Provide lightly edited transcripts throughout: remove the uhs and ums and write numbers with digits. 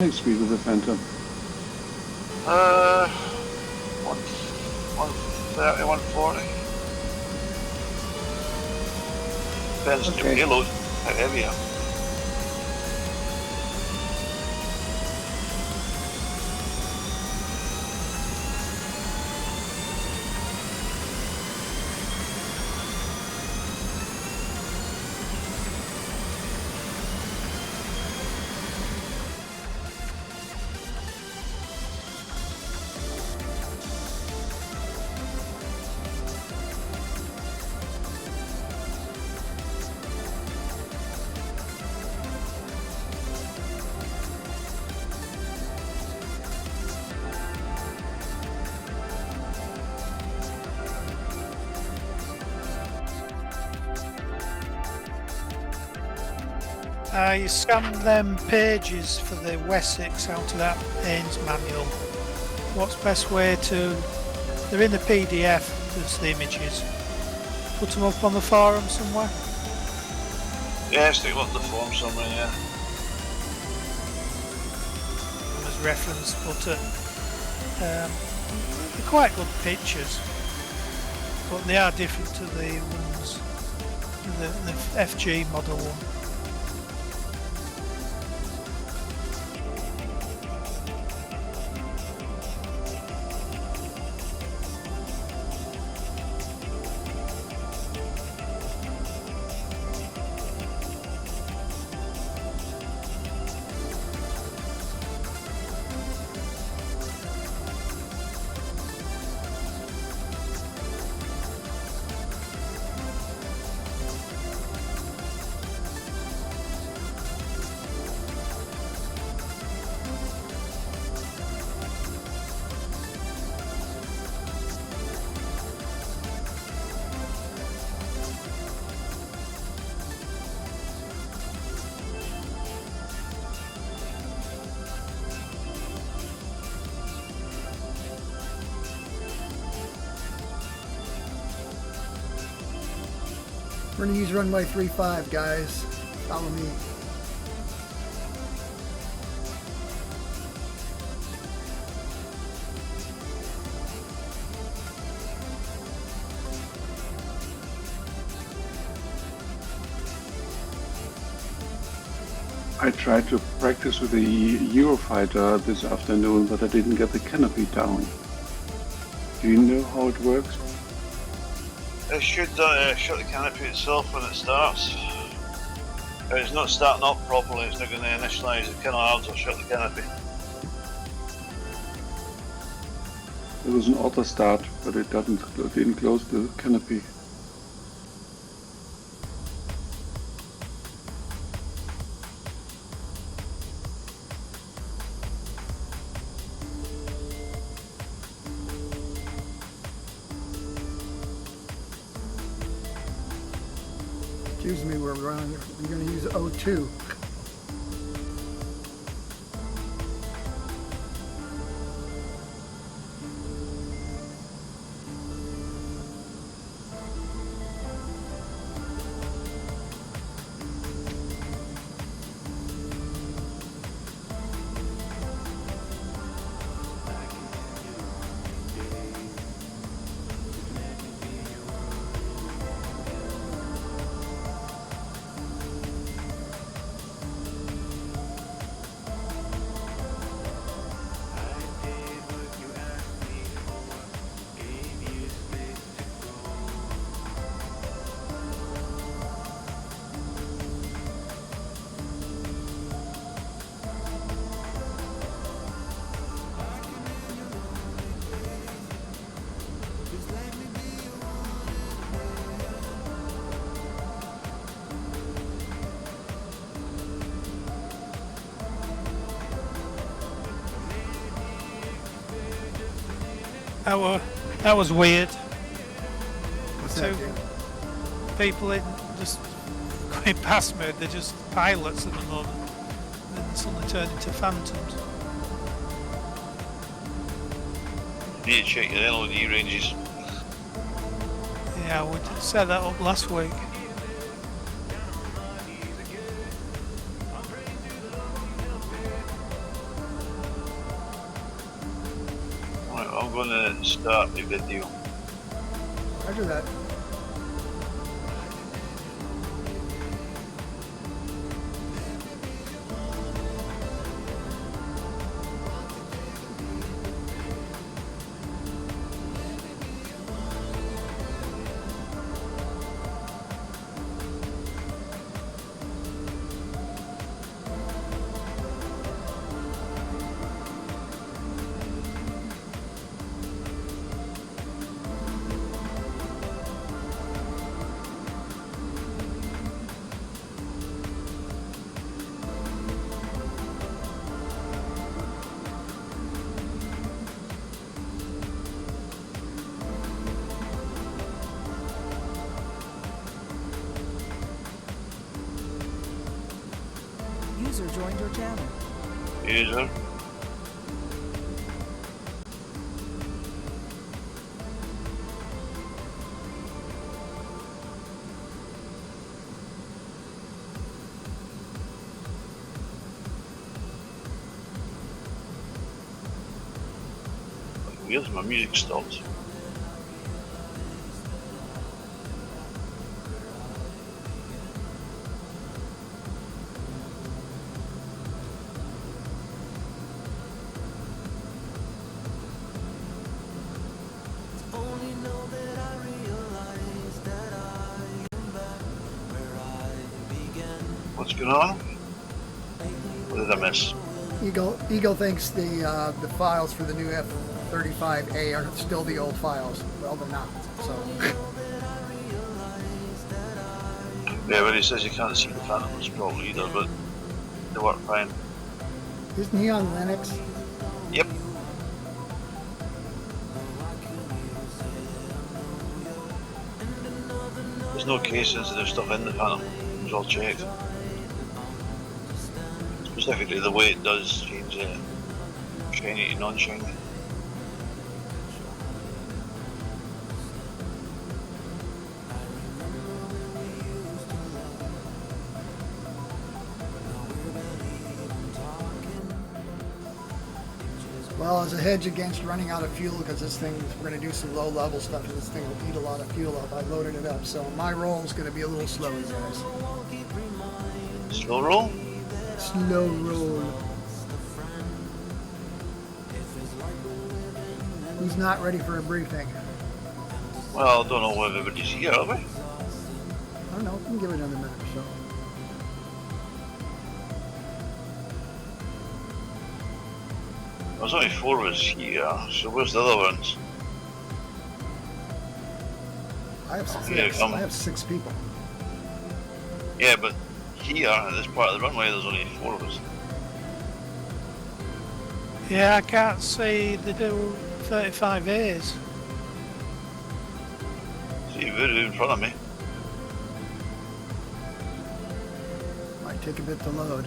landing speed with the Phantom? 130, 140. Depends on your payload, how heavy you are. You scan them pages for the Wessex out of that Ains manual. What's best way to... They're in the PDF, there's the images. Put them up on the forum somewhere? Yeah, stick them up the forum somewhere, yeah. As reference, but they're quite good pictures. But they are different to the ones, the FG model one. We're going to use runway 35, guys. Follow me. I tried to practice with the Eurofighter this afternoon, but I didn't get the canopy down. Do you know how it works? It should shut the canopy itself when it starts. If it's not starting up properly, it's not going to initialise the canards or shut the canopy. It was an auto start, but it didn't close the canopy. Excuse me, we're going to use O2. That was weird. What's Two that, Dan? people in just going past me, they're just pilots at the moment. And then suddenly turn into phantoms. You need to check your LOD ranges. Yeah, we set that up last week. I'm going to start the video. Roger that. User joined your channel. User. Weird, my music stopped. What's going on? What did I miss? Eagle thinks the files for the new F-35A are still the old files. Well, they're not. So. Yeah, but he says you can't see the phantoms properly either, but they work fine. Isn't he on Linux? Yep. There's no case sensitive stuff in the panel. It was all checked. Specifically the way it does change shiny to non-shiny. Well, as a hedge against running out of fuel, because this thing, we're going to do some low-level stuff, and this thing will eat a lot of fuel up. I loaded it up, so my roll is going to be a little slow, guys. Slow roll? Slow roll. He's not ready for a briefing. Well, I don't know whether everybody's here, are we? I don't know. We can give it another minute or so. There's only 4 of us here, so where's the other ones? I have Yeah, six. I have 6 people. Yeah, but here, at this part of the runway, there's only 4 of us. Yeah, I can't see the two 35As. See Voodoo in front of me. Might take a bit to load.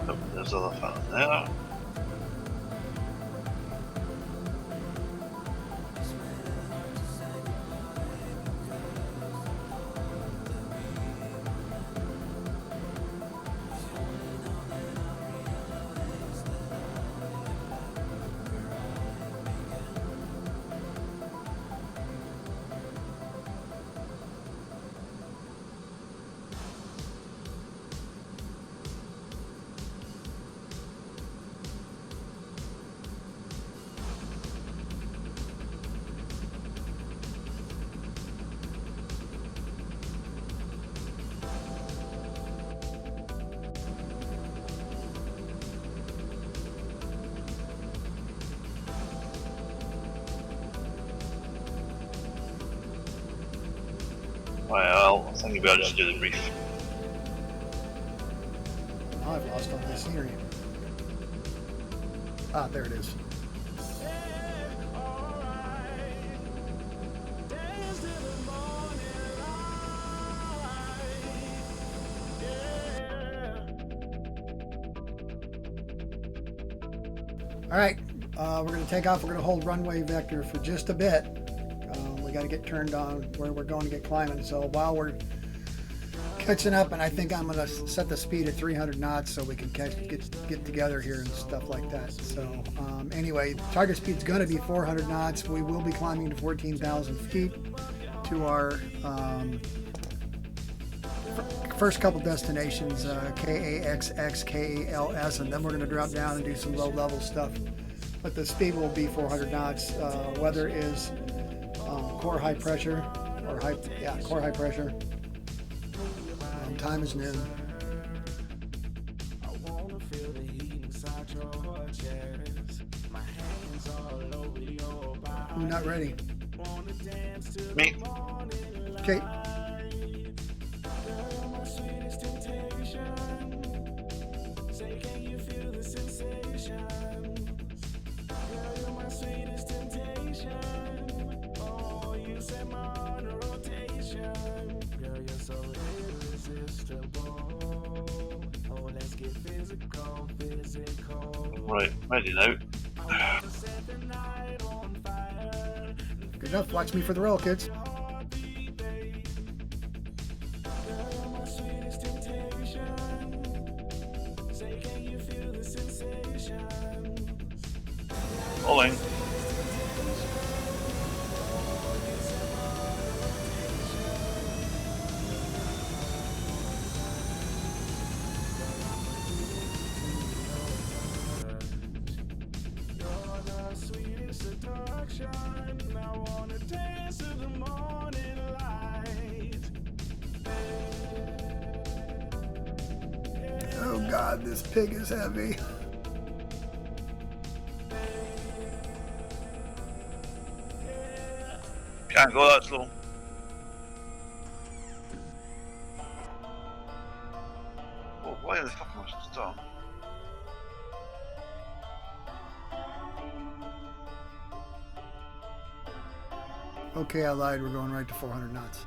Oh, there's the other phantom there. Well, I think we better just do the brief. Oh, I've lost all my scenery. Ah, there it is. All right, We're going to take off. We're going to hold runway vector for just a bit. We got to get turned on where we're going to get climbing. So while we're catching up, and I think I'm going to set the speed at 300 knots so we can get together here and stuff like that. So anyway, target speed's going to be 400 knots. We will be climbing to 14,000 feet to our first couple destinations, KAXX, KALS, and then we're going to drop down and do some low-level stuff. But the speed will be 400 knots. Weather is core high pressure, core high pressure. And time is noon. Who's not ready? Me. Okay. Right, ready now. Good enough. Watch me for the roll, kids. Rolling. Oh God, this pig is heavy. Can't go that slow. Oh, why the fuck am I stop? Okay, I lied. We're going right to 400 knots.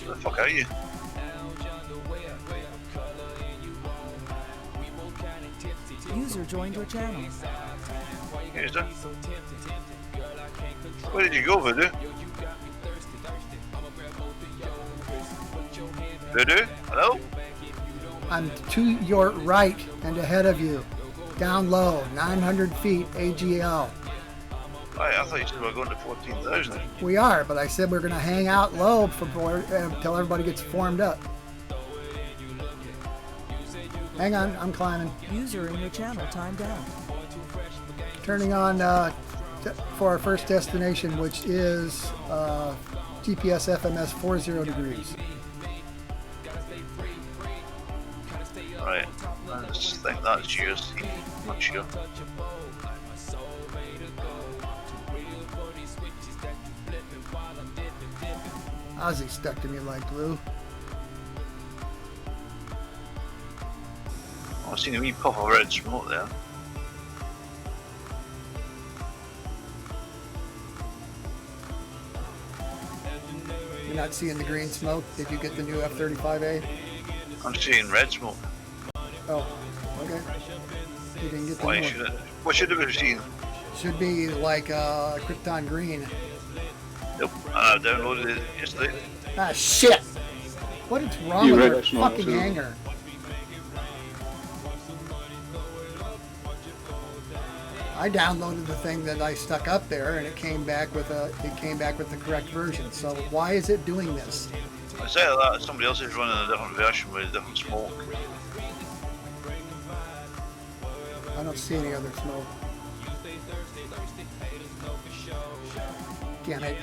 Where the fuck are you? User joined your channel. Here's that. Where did you go, Voodoo? Voodoo? Hello? I'm to your right and ahead of you. Down low, 900 feet AGL. I thought you said we were going to 14,000. We are, but I said we're going to hang out low until everybody gets formed up. Hang on, I'm climbing. User in your channel timed out. Turning on for our first destination, which is GPS FMS 40 degrees. Right. I just think that's yours. I'm not sure. Ozzy stuck to me like glue. Oh, I've seen a wee puff of red smoke there. You're not seeing the green smoke? Did you get the new F-35A? I'm seeing red smoke. Oh, okay. You didn't get the Why new should one. it? What should it have seen? Should be like Krypton green. Nope. I downloaded it yesterday. Ah, shit! What is wrong You with read your that smoke fucking too. hanger? I downloaded the thing that I stuck up there, and it came back with the correct version. So why is it doing this? I say that somebody else is running a different version with a different smoke. I don't see any other smoke. Damn it.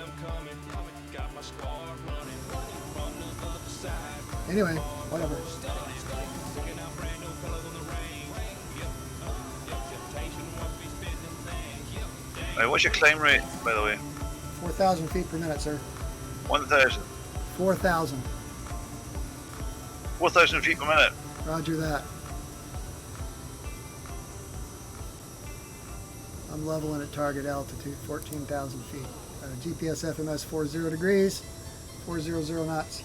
Anyway, whatever. Right, what's your climb rate, by the way? 4,000 feet per minute, sir. 1,000. 4,000. 4,000 feet per minute. Roger that. I'm leveling at target altitude, 14,000 feet. GPS FMS 40 degrees, 400 knots.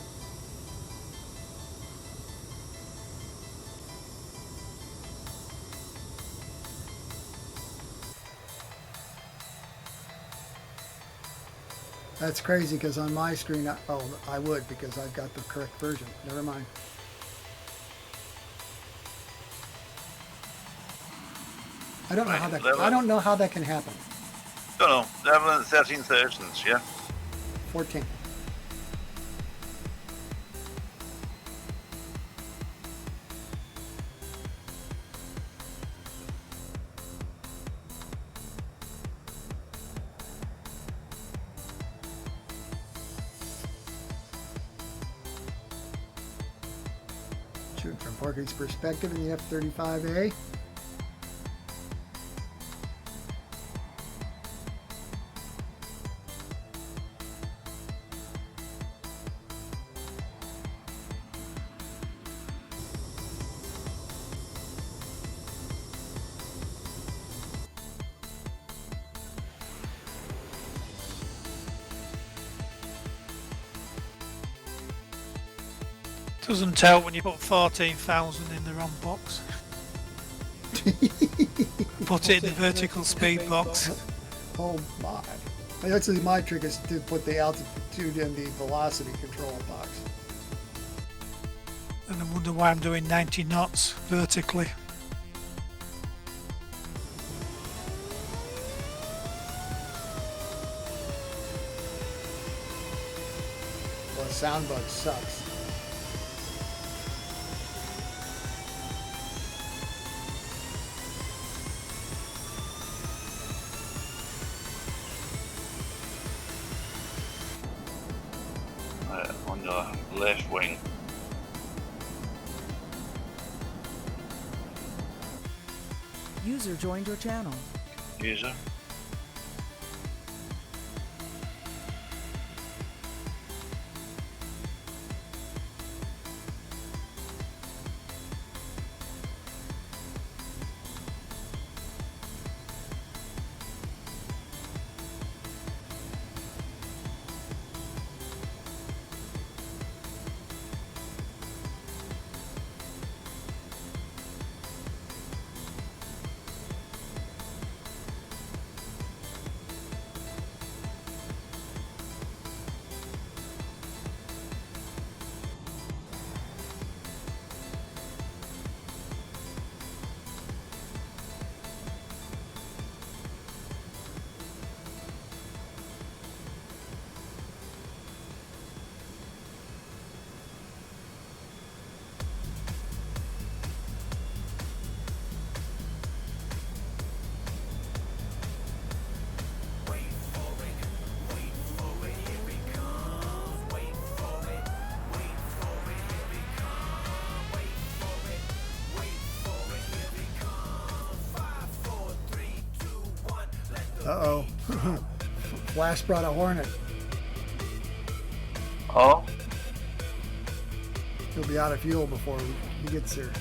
That's crazy because on my screen, I would because I've got the correct version. Never mind. I don't know how that. I don't know how that can happen. Don't know. Leveling at 13,000, yeah. 14. Shoot from Porky's perspective in the F-35A. Doesn't tell when you put 14,000 in the wrong box. Put it in the vertical speed box. Oh my. That's my trick is to put the altitude in the velocity control box. And I wonder why I'm doing 90 knots vertically. Well, the sound bug sucks. On your left wing. User joined your channel. User. Uh-oh. Flash brought a Hornet. Oh? He'll be out of fuel before he gets here.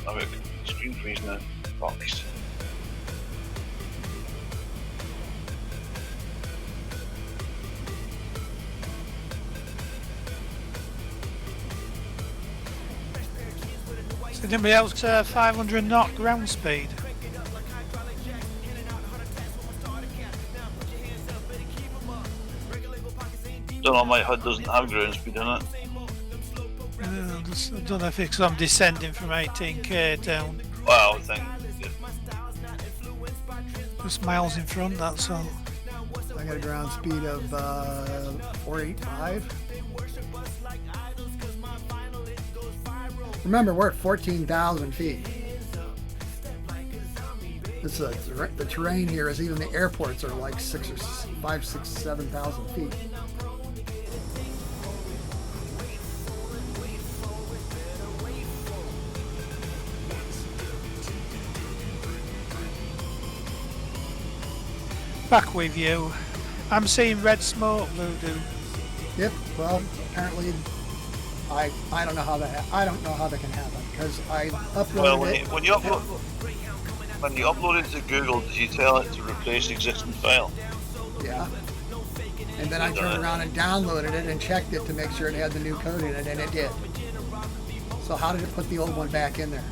I've got screen freeze now. Boxed. So anybody else 500 knot ground speed? Don't know, my HUD doesn't have ground speed in it. I don't know if it's 'cause I'm descending from 18k down. Well, I think. Just miles in front, that's all. I got a ground speed of 485. Remember, we're at 14,000 feet. This the terrain here is even the airports are like 7,000 feet. Back with you. I'm seeing red smoke, Voodoo. Yep, well, apparently I don't know how that can happen because I uploaded Well, it. when you upload it to Google, did you tell it to replace the existing file? Yeah. And then I turned around and downloaded it and checked it to make sure it had the new code in it, and it did. So how did it put the old one back in there?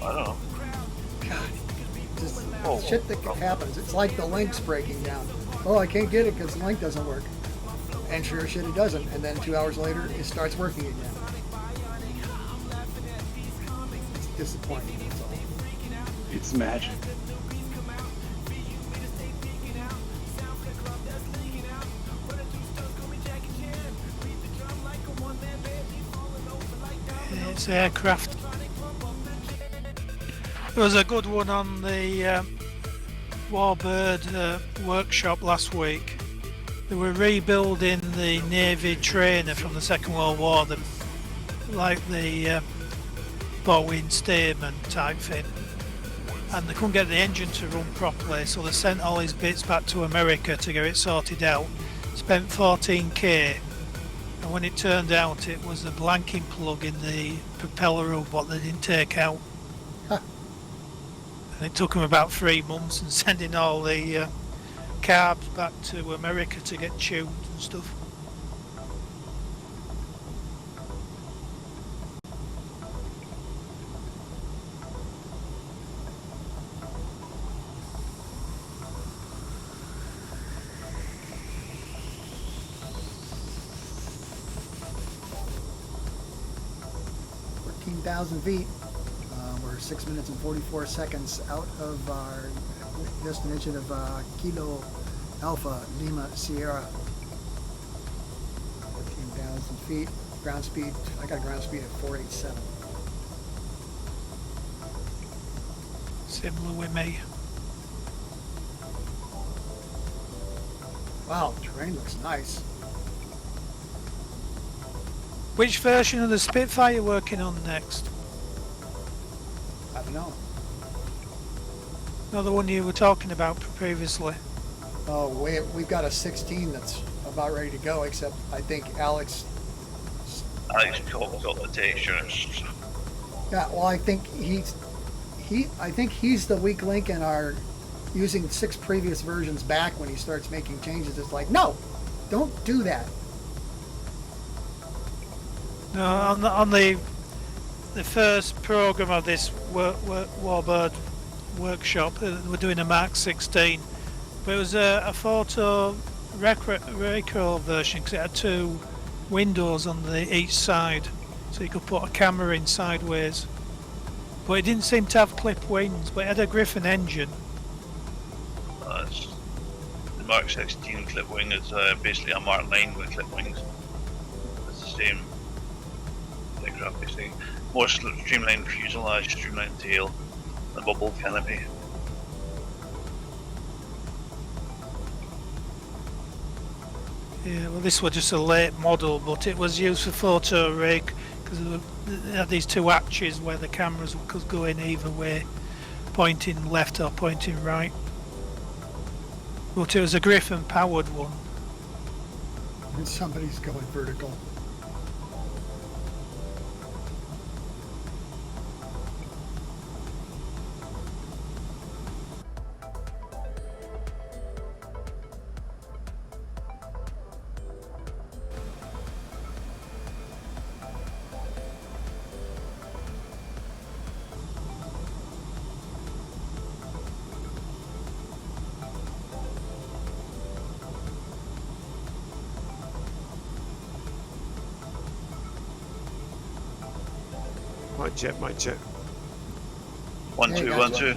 I don't know. God, just Oh, shit that happens. It's like the link's breaking down. Oh, I can't get it because the link doesn't work. And sure as shit it doesn't. And then 2 hours later, it starts working again. It's disappointing, that's all. It's magic. It's aircraft. There was a good one on the Warbird workshop last week. They were rebuilding the Navy trainer from the Second World War, like the Boeing Stearman type thing. And they couldn't get the engine to run properly, so they sent all his bits back to America to get it sorted out. Spent 14k, and when it turned out, it was a blanking plug in the propeller hub what they didn't take out. Huh. And it took them about 3 months and sending all the carbs back to America to get tuned and stuff. Feet. We're 6 minutes and 44 seconds out of our destination of Kilo Alpha Lima Sierra. 14,000 feet. Ground speed, I got a ground speed of 487. Similar with me. Wow, terrain looks nice. Which version of the Spitfire are you working on next? I don't know. Another one you were talking about previously. Oh, we've got a 16 that's about ready to go, except I think Alex... Alex got the texture. Yeah, well, I think he's the weak link in our using 6 previous versions back. When he starts making changes, it's like, no, don't do that. No, on the first program of this Warbird workshop, we're doing a Mark 16, but it was a photo recro version because it had 2 windows on each side, so you could put a camera in sideways. But it didn't seem to have clip wings, but it had a Griffin engine. The Mark 16 clip wing is basically a Mark 9 with clip wings. It's the same aircraft, basically. More streamlined fuselage, streamlined tail, and bubble canopy. Yeah, well, this was just a late model, but it was used for photo rig because it had these 2 arches where the cameras could go in either way, pointing left or pointing right. But it was a Griffin powered one. And somebody's going vertical. Mic check. 1 2 1 2.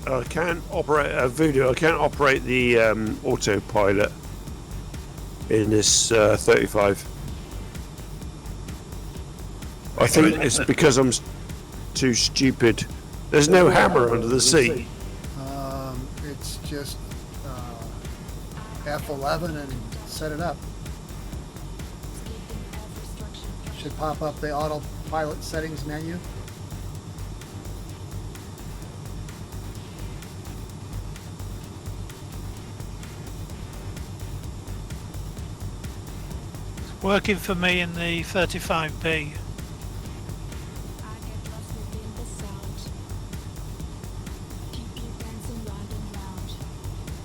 I can't operate Voodoo. I can't operate the autopilot in this 35. I think it's because I'm too stupid. There's no hammer under the seat. It's just F11 and set it up. Should pop up the autopilot settings menu. It's working for me in the 35B.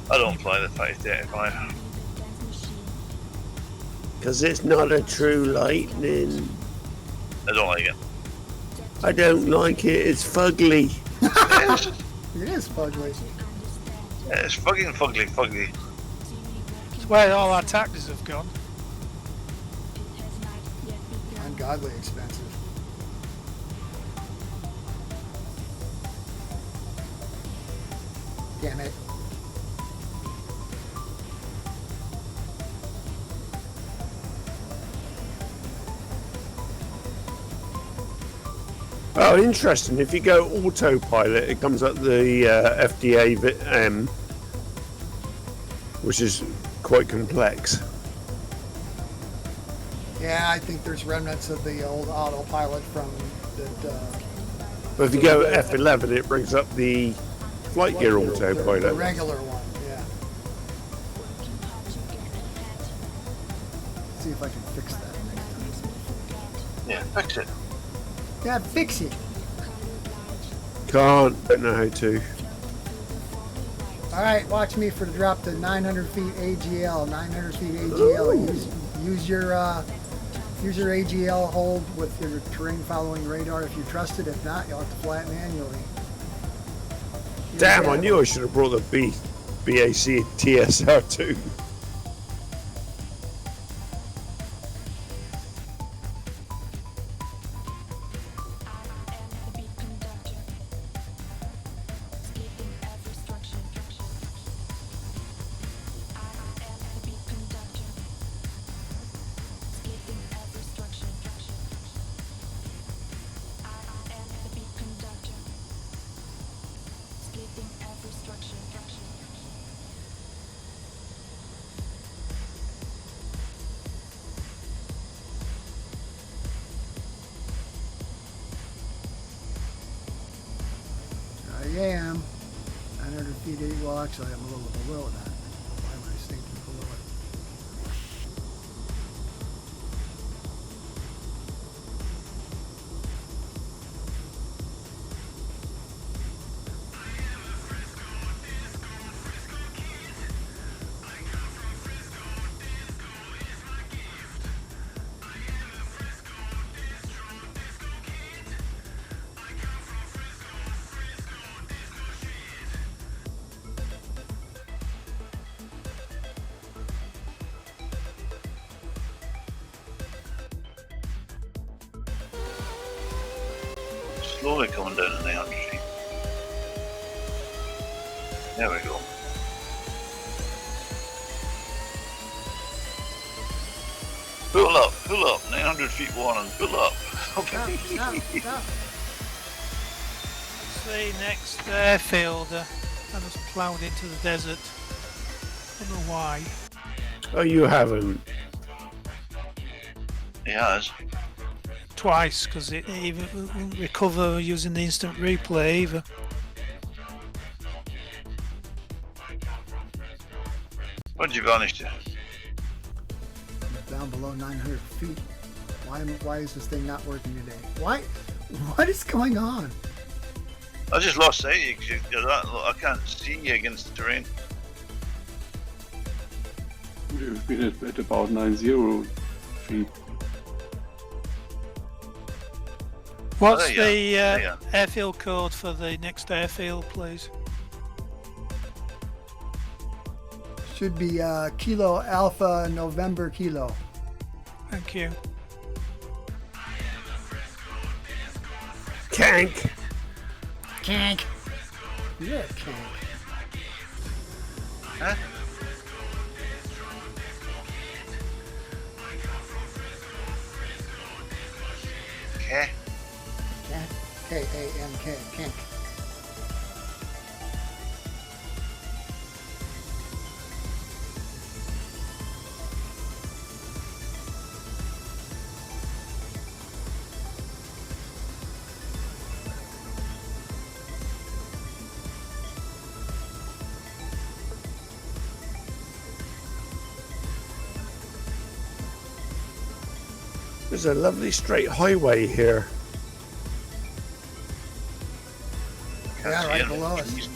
I don't fly the 535. Because it's not a true lightning. I don't like it. I don't like it. It's fugly. It is fugly. It's fucking fugly. It's where all our taxis have gone. Ungodly expensive. Damn it. Oh, interesting. If you go autopilot, it comes up the FDA, which is quite complex. Yeah, I think there's remnants of the old autopilot from that. But if you go F11, it brings up the flight gear The autopilot. regular one, yeah. See if I can fix that next time. Yeah, fix it. Yeah, fix it. Don't know how to. All right, watch me for the drop to 900 feet AGL. 900 feet AGL. Use your AGL hold with your terrain following radar if you trust it. If not, you'll have to fly it manually. Damn, I knew I should have brought the BAC TSR too. I am 900 feet. Well, actually, I'm a little below that. Why am I thinking below it? Slowly coming down to 900 feet. There we go. Pull up, 900 feet warning, pull up. Okay. Stop. It's the next airfield. I just ploughed into the desert. Don't know why. Oh, you haven't. He has. Twice, because it even won't recover using the instant replay either. Where'd you vanish to? Down below 900 feet. Why is this thing not working today? Why? What is going on? I just lost sight of you because I can't see you against the terrain. We've been at about 90 feet. What's there you are. the There you are. airfield code for the next airfield, please? Should be Kilo Alpha November Kilo. Thank you. KANK. KANK. You're a KANK. Huh? Okay. K-A-N-K. KANK. There's a lovely straight highway here. Yeah, right below us.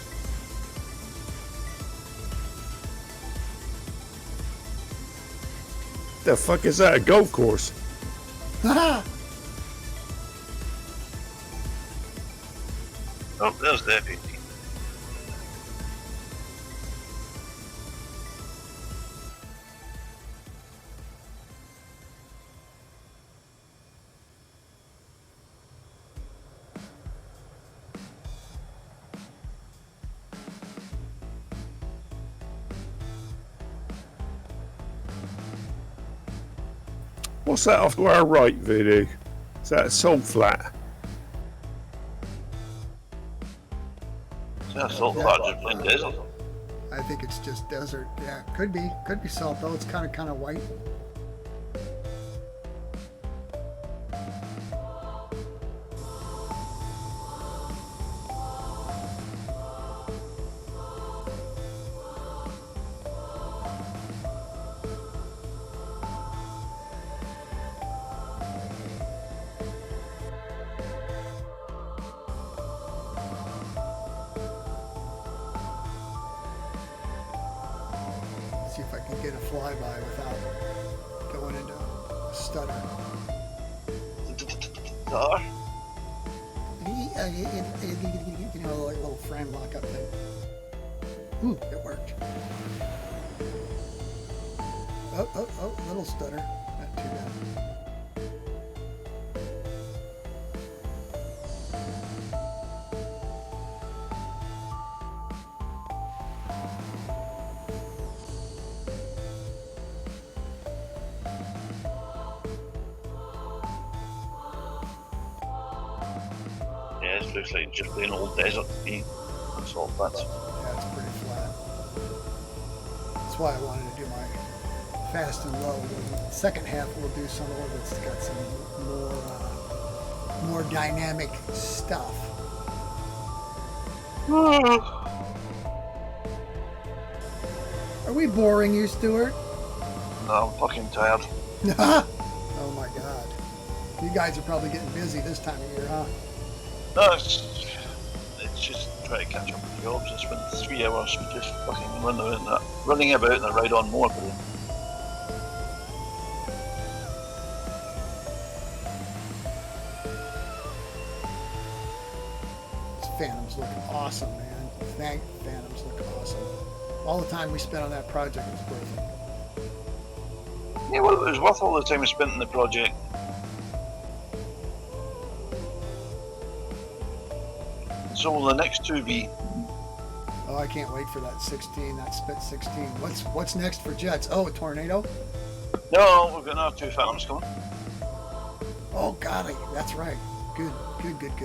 The fuck is that? A golf course? Haha! Oh, there's the F-18. What's that off to our right, Voodoo? Is that a salt flat? Yeah, salt flat, just plain desert. I think it's just desert. Yeah, could be salt though. It's kind of white. See if I can get a flyby without going into a stutter. Car? You know, like a little frame lock-up thing. Ooh, it worked. Oh, little stutter. Not too bad. Yeah, it looks like just plain old desert to me. And salt flats. Yeah, it's pretty flat. That's why I wanted to do my fast and low. The second half we'll do some of it that's got some more dynamic stuff. Are we boring you, Stuart? No, I'm fucking tired. Oh my God. You guys are probably getting busy this time of year, huh? No, it's just trying to catch up with jobs. It's been 3 hours just fucking running about in a ride-on moped. This Phantom's looking awesome, man. Phantom's looking awesome. All the time we spent on that project was worth it. Yeah, well, it was worth all the time we spent on the project. So will the next two be? Oh, I can't wait for that 16, that spit 16. What's next for jets? Oh, a tornado? No, we've got another 2 Phantoms coming. Oh, God, that's right. Good. We've got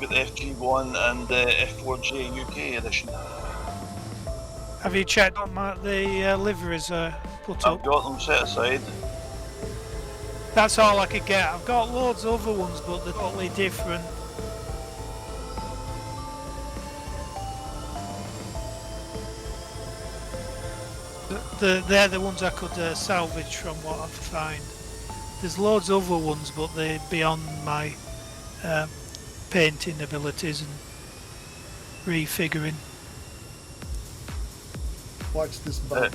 the FG1 and the F4J UK edition. Have you checked on the liveries put I've up? got them set aside. That's all I could get. I've got loads of other ones, but they're totally different. They're the ones I could salvage from what I find. There's loads of other ones, but they're beyond my painting abilities and refiguring. Watch this bump.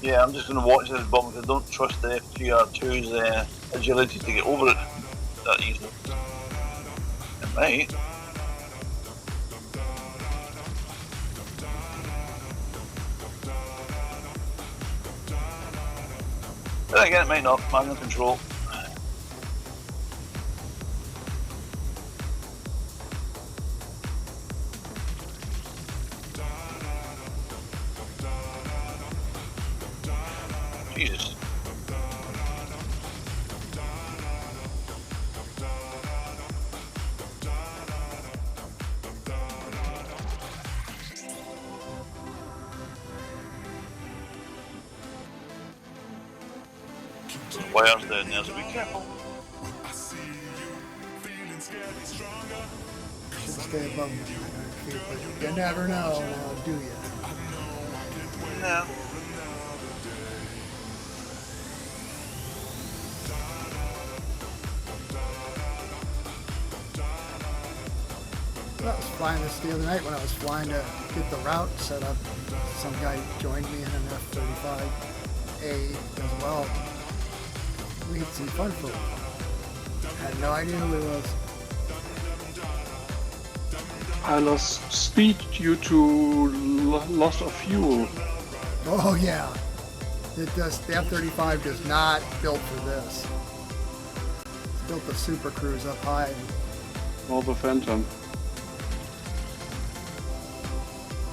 Yeah, I'm just going to watch this bump because I don't trust the FGR2's agility to get over it that easily. It might. But again, it might not. Manual control. Jesus. Wires down there, so be careful. Should stay above me. But you never know now, do you? No. flying this the other night when I was flying to get the route set up. Some guy joined me in an F-35A as well. We had some fun for it. Had no idea who it was. I lost speed due to loss of fuel. Oh yeah, it does. The F-35 does not built for this. It's built the Super Cruise up high. Or the Phantom.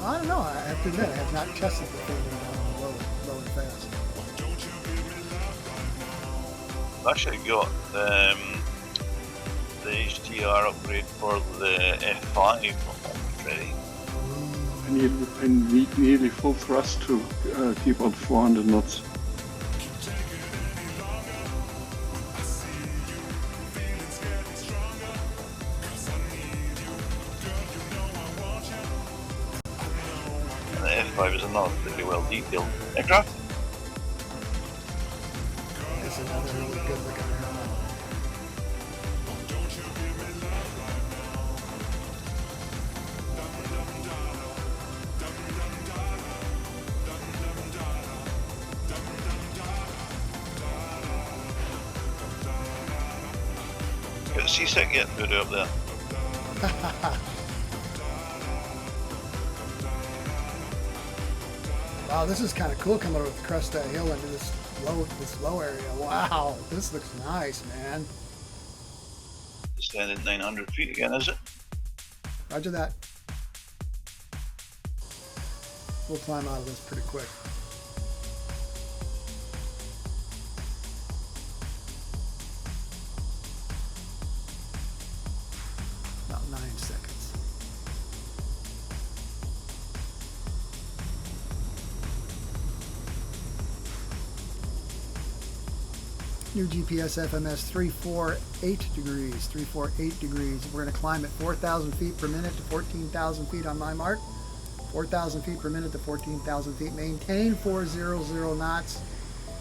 I don't know. I have to admit, I have not tested the thing low and fast. I've actually got the HDR upgrade for the F5 ready. I need nearly full thrust to keep on 400 knots. And the F5 is another pretty well detailed aircraft. It's another really good looking aircraft. Got a seasick yet? Good up there. Wow, this is kind of cool coming over the crest of that hill into this low area. Wow, this looks nice, man. Descended 900 feet again, is it? Roger that. We'll climb out of this pretty quick. About 9 seconds. New GPS FMS 348 degrees, 348 degrees. We're going to climb at 4,000 feet per minute to 14,000 feet on my mark. 4,000 feet per minute to 14,000 feet. Maintain 400 knots.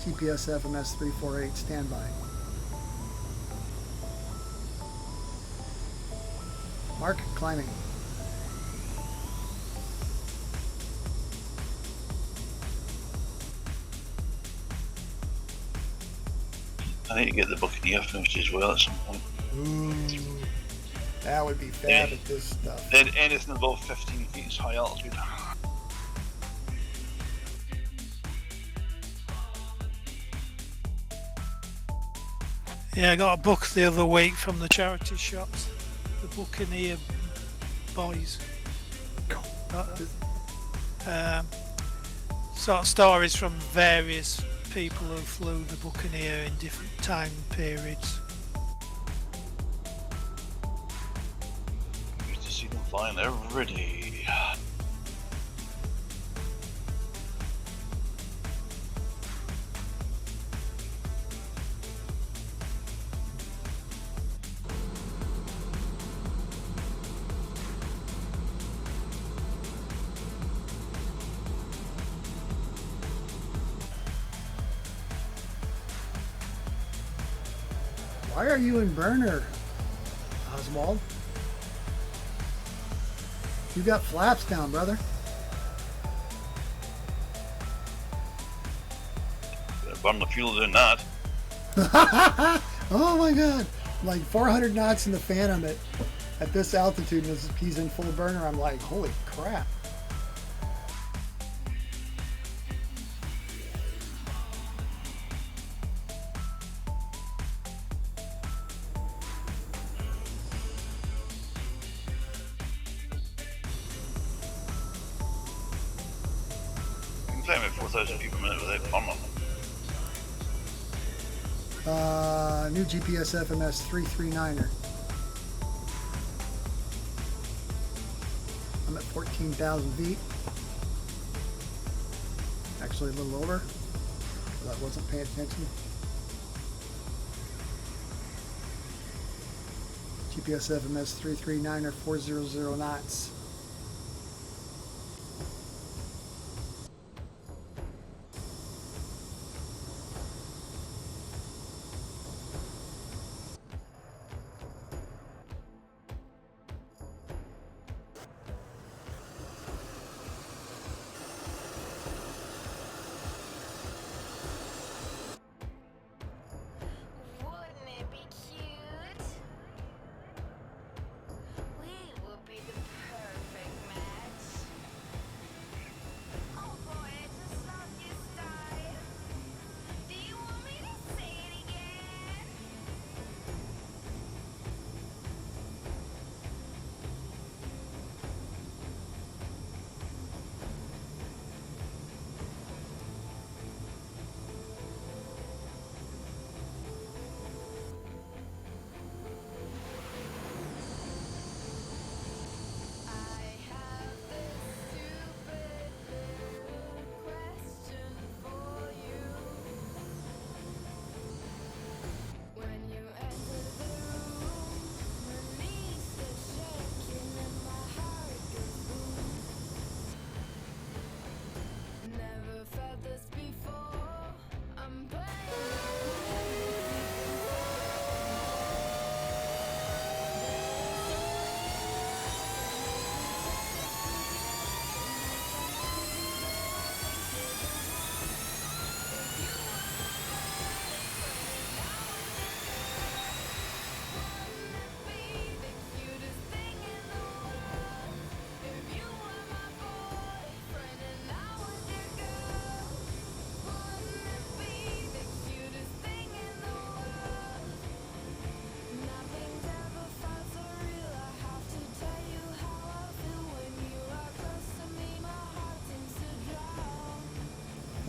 GPS FMS 348, standby. Mark, climbing. I need to get the Buccaneer finished as well at some point. Ooh, that would be fab at this stuff. Then anything above 15 feet is high altitude. Yeah, I got a book the other week from the charity shops. The Buccaneer boys. Sort of stories from various people who flew the Buccaneer in different time periods. Used to see them flying every day. Why are you in burner, Oswald? You got flaps down, brother. Gotta burn the fuel doing that. Oh my god. Like 400 knots in the Phantom at this altitude, and he's in full burner. I'm like, holy crap. You can climb at 4,000 feet per minute without burning. New GPS FMS 339er. I'm at 14,000 feet. Actually a little over. I wasn't paying attention. GPS FMS 339er 400 knots.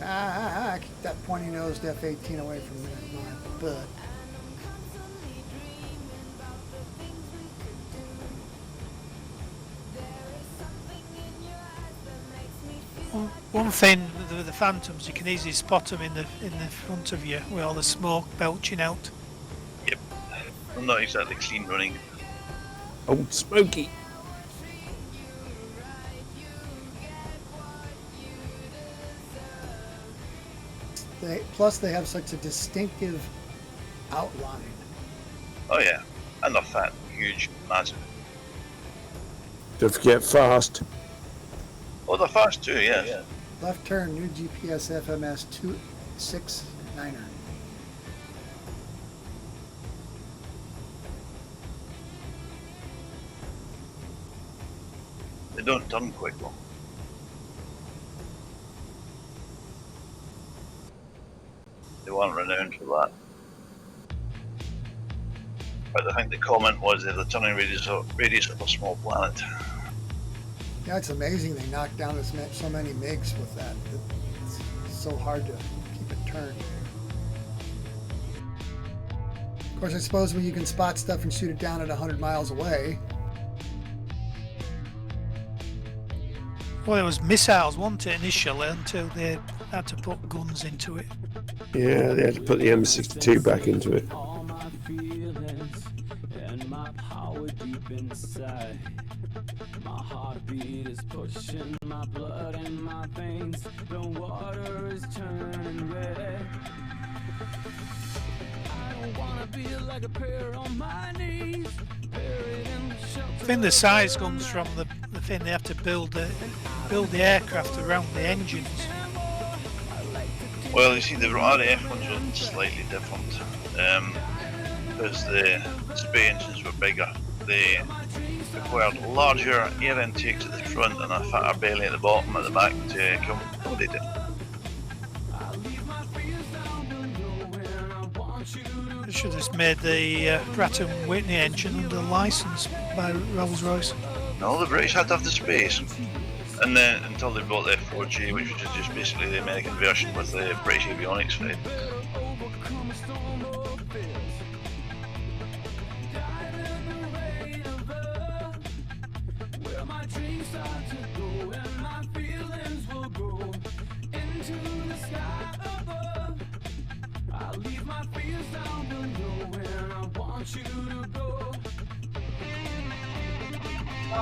Keep that pointy-nosed F-18 away from my butt. One thing with the Phantoms, you can easily spot them in the front of you with all the smoke belching out. Yep. I'm not exactly clean running. Old Smoky. Plus, they have such a distinctive outline. Oh yeah, and they're fat, huge, massive. Don't forget fast. Oh, they're fast too, yeah. Left turn, new GPS FMS 269er. They don't turn quick though. They weren't renowned for that. But I think the comment was that the turning radius of a small planet. Yeah, it's amazing they knocked down so many MiGs with that. It's so hard to keep it turned. Of course, I suppose when you can spot stuff and shoot it down at 100 miles away. Well, it was missiles, wasn't it, initially, until they had to put guns into it. Yeah, they had to put the M62 back into it. All my feelings and my power deep inside. My heartbeat is pushing my blood in my veins. The water is turning red. I don't wanna be like a prayer on my knees. Buried in the shelter. I think the size comes from the thing they have to build the aircraft around the engines. Well, you see, the RAF ones were slightly different. Because the spay engines were bigger. They required larger air intakes at the front and a fatter belly at the bottom at the back to accommodate it. They should have made the Pratt & Whitney engine under license by Rolls-Royce. No, the British had to have the space. And then until they bought the F4G, which was just basically the American version with the British avionics side.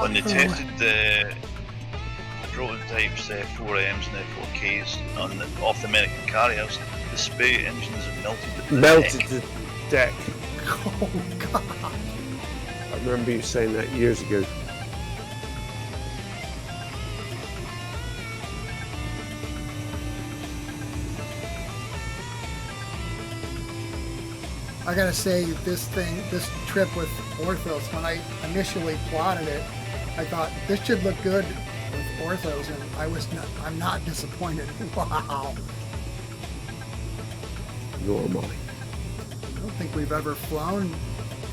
When they tested the prototypes, the 4Ms and the 4Ks off the American carriers, the spay engines have melted the deck. The deck. Oh, God. I remember you saying that years ago. I gotta say, this trip with orthos, when I initially plotted it, I thought this should look good with orthos, and I'm not disappointed. Wow. Nor am I. I don't think we've ever flown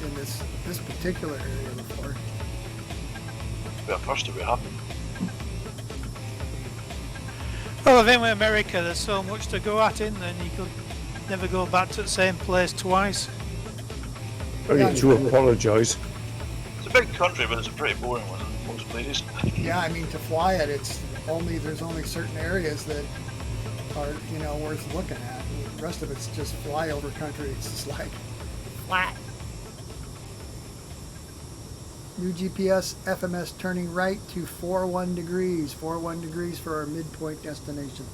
in this particular area before. We're first to be happy. Well, I think with America, there's so much to go at in, and you could never go back to the same place twice. Only to apologise. It's a big country, but it's a pretty boring one in most places. Yeah, I mean, to fly it, there's only certain areas that are, worth looking at. The rest of it's just flyover country. It's just like flat. New GPS FMS turning right to 41 degrees. 41 degrees for our midpoint destination.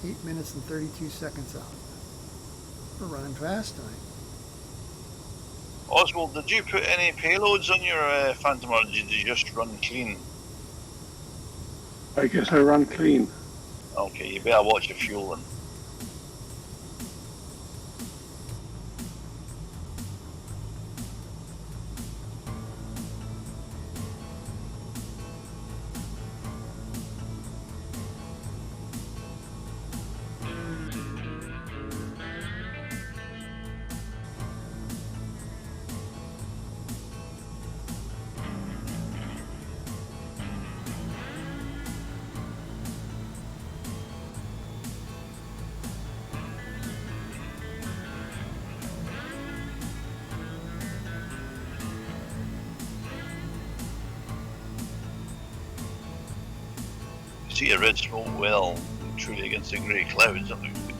8 minutes and 32 seconds out. We're running fast tonight. Oswald, did you put any payloads on your Phantom, or did you just run clean? I guess I run clean. Okay, you better watch your fuel then. see a red smoke well truly against the grey clouds. That looks good.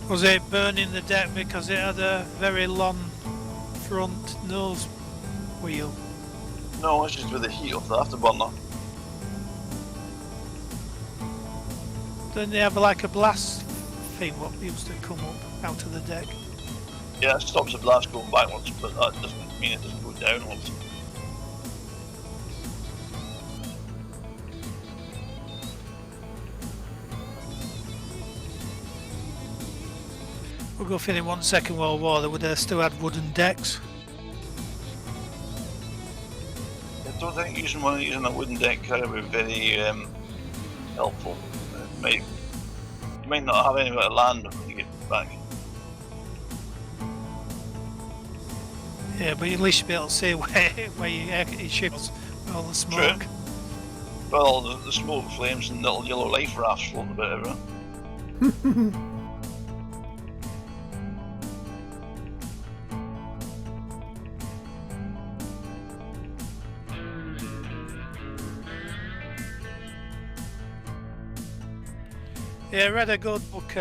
Was it burning the deck because it had a very long front nose wheel? No, it's just with the heat of the afterburner. Don't they have like a blast thing what used to come up out of the deck? Yeah, it stops the blast going backwards, but that doesn't mean it doesn't go downwards. We'll go in 1 Second World War, they would have still had wooden decks. I don't think using a wooden deck carrier would be very helpful. You might not have anywhere to land when you get back. Yeah, but at least you'll be able to see where your ship was with all the smoke. True. Well, the smoke flames and little yellow life rafts floating about everywhere. Yeah, I read a good book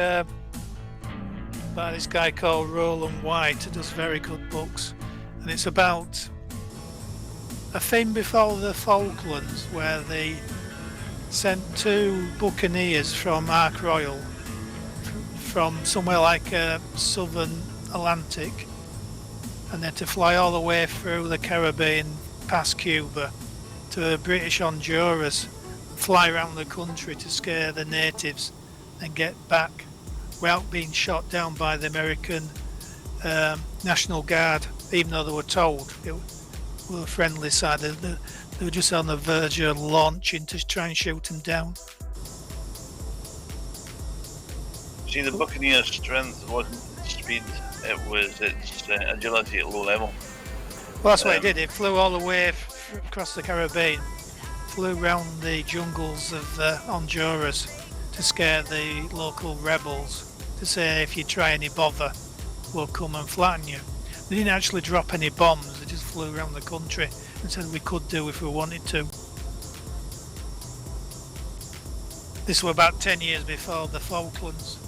by this guy called Roland White, who does very good books, and it's about a thing before the Falklands where they sent 2 buccaneers from Ark Royal from somewhere like southern Atlantic, and they had to fly all the way through the Caribbean past Cuba to British Honduras, fly around the country to scare the natives and get back without being shot down by the American National Guard, even though they were told it were a friendly side. They were just on the verge of launching to try and shoot them down. See, the Buccaneer's strength wasn't speed, it was its agility at low level. Well, that's what it did. It flew all the way across the Caribbean, flew around the jungles of Honduras to scare the local rebels, to say if you try any bother, we'll come and flatten you. They didn't actually drop any bombs, they just flew around the country and said we could do if we wanted to. This was about 10 years before the Falklands.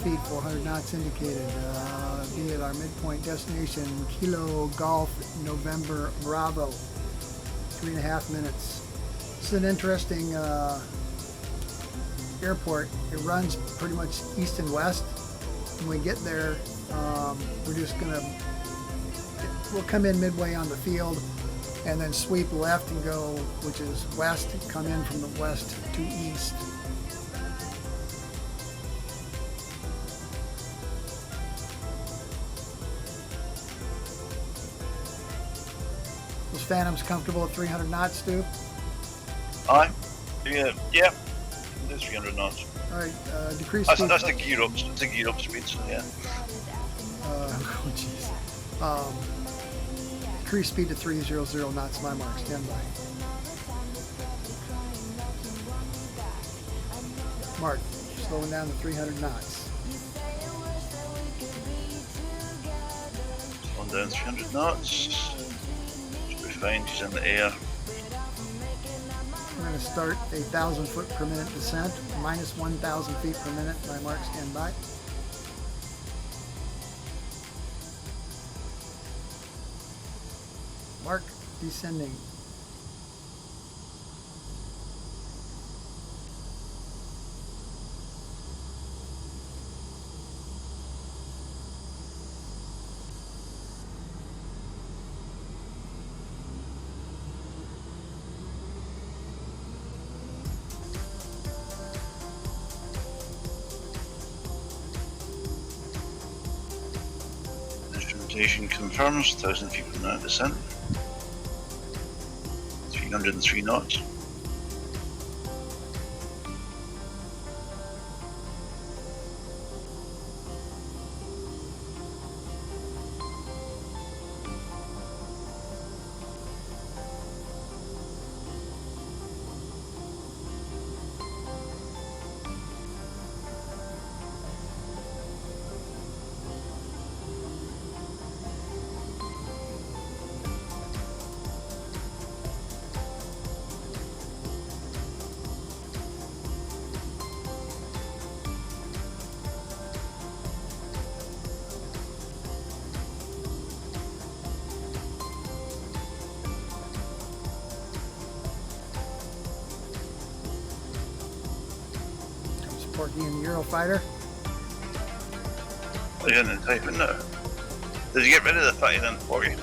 Feet, 400 knots indicated. Be at our midpoint destination, Kilo Golf November Bravo. 3.5 minutes. This is an interesting airport. It runs pretty much east and west. When we get there, we're just we'll come in midway on the field and then sweep left and go, which is west, and come in from the west to east. Was Phantom's comfortable at 300 knots, Stu? Aye. Yeah, it's 300 knots. All right, decrease That's, speed. that's the gear up. The gear up speed. So yeah. Oh jeez. Decrease speed to 300 knots. My mark. Stand by. Mark. Slowing down to 300 knots. Slowing down 300 knots. Should be fine. She's in the air. We're going to start a 1,000 foot per minute descent. Minus 1,000 feet per minute. My mark. Stand by. Mark. Descending. Instrumentation confirms 1,000 feet per minute descent. 303 knots. Porky in the Eurofighter. Oh, you didn't type in now. Did you get rid of the fact you didn't 40?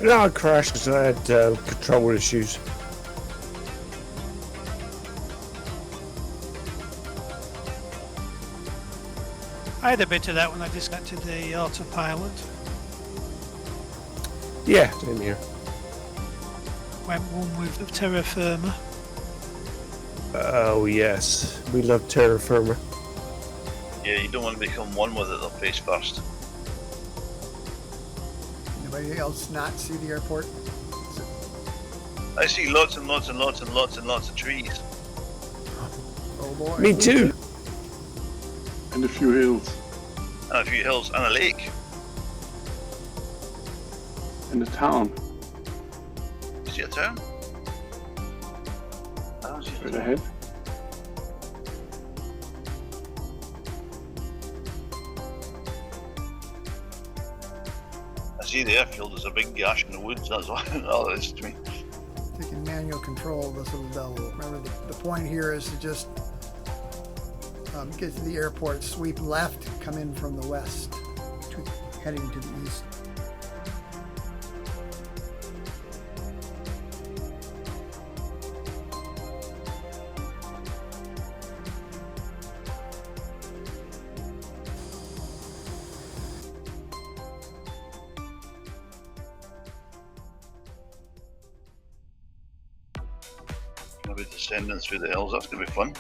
No, I crashed because I had control issues. I had a bit of that when I disconnected the autopilot. Yeah, same here. Went one with the terra firma. Oh yes, we love terra firma. Yeah, you don't want to become one with it, they'll face first. Anybody else not see the airport? I see lots and lots and lots and lots and lots of trees. Oh boy. Me too. And a few hills. And a few hills and a lake. And a town. You see a town? I don't see a Straight town. ahead. I see the airfield, there's a big gash in the woods, that's all it is to me. Taking manual control of this little devil. Remember, the point here is to just get to the airport, sweep left, come in from the west, heading to the east. Maybe descending through the hills, that's going to be fun.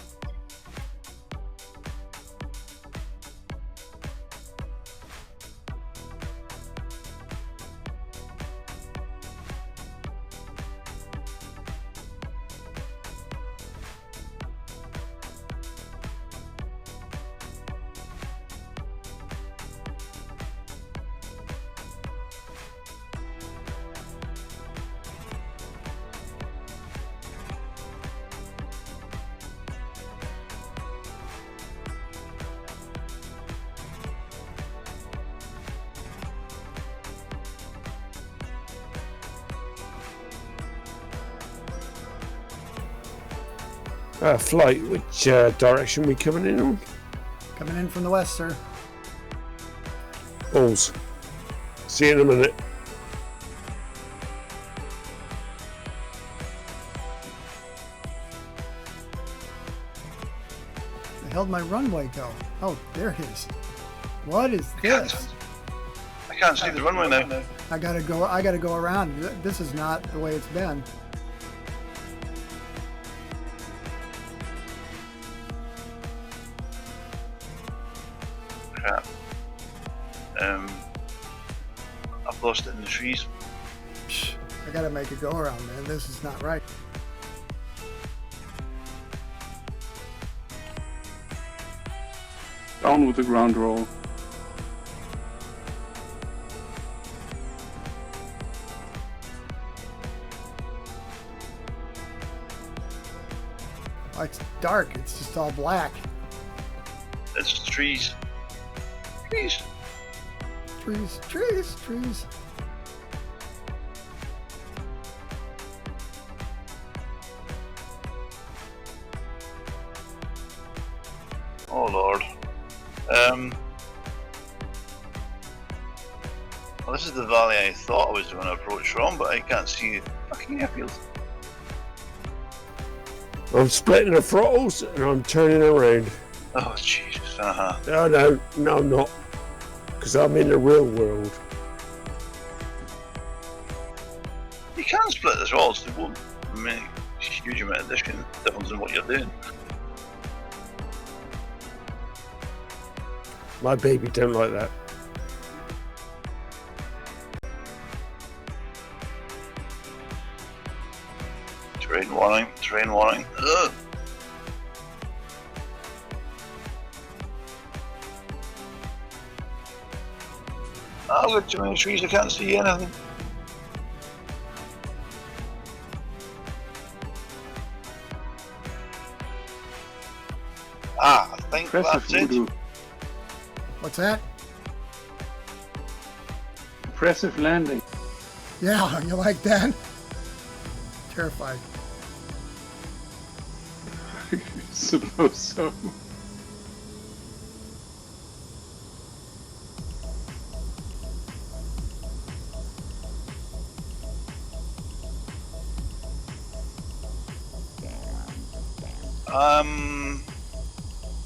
Flight, which direction we coming in on? Coming in from the west, sir. Balls. See you in a minute. The hell did my runway go? Oh, there it is. What is this? I can't see the runway now. I gotta go around. This is not the way it's been. crap. I've lost it in the trees. Psh, I gotta make a go around, man. This is not right. Down with the ground roll. Oh, it's dark. It's just all black. It's trees. Trees. Trees, trees, trees. Oh Lord. Well, this is the valley I thought I was going to approach from, but I can't see the fucking airfield. I'm splitting the throttles and I'm turning around. Oh Jesus. No, I'm not. Because I'm in the real world. You can split the throttles. They won't make a huge amount of difference in what you're doing. My baby don't like that. Terrain warning. Terrain warning. Ugh. I've got too many trees, I can't see anything. I think Impressive that's it. voodoo. What's that? Impressive landing. Yeah, you like that? Terrified. Suppose so.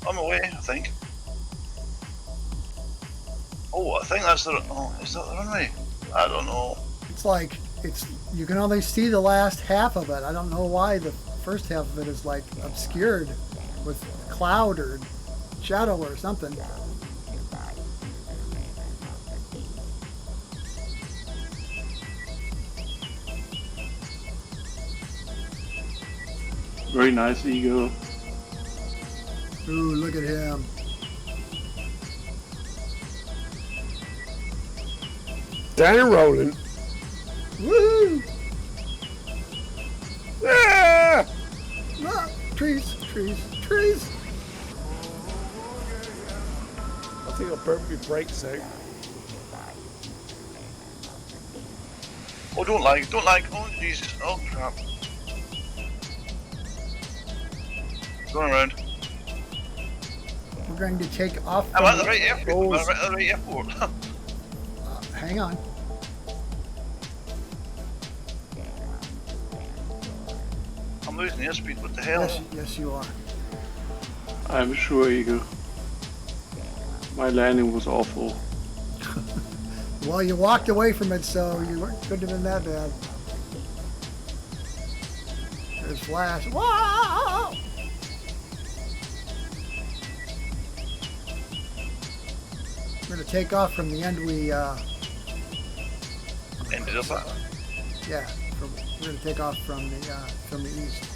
On my way, I think. Oh, I think that's the. Oh, is that the runway? I don't know. It's like, you can only see the last half of it. I don't know why the first half of it is like obscured with cloud or shadow or something. Very nice ego. Ooh, look at him. Down and rolling. Woo! Ah! Ah, trees, trees, trees. I think I burnt my brakes out. Oh, don't lag, don't lag. Oh, Jesus. Oh, crap. Going around. We're going to take off. I'm from at the right airport. I'm at the right airport. Hang on. I'm losing airspeed. What the hell? Yes, yes, you are. I'm sure, Eagle. My landing was awful. Well, you walked away from it, so you couldn't have been that bad. There's Flash. Whoa! We're going to take off from the end we, Ended up at. yeah, we're going to take off from the east.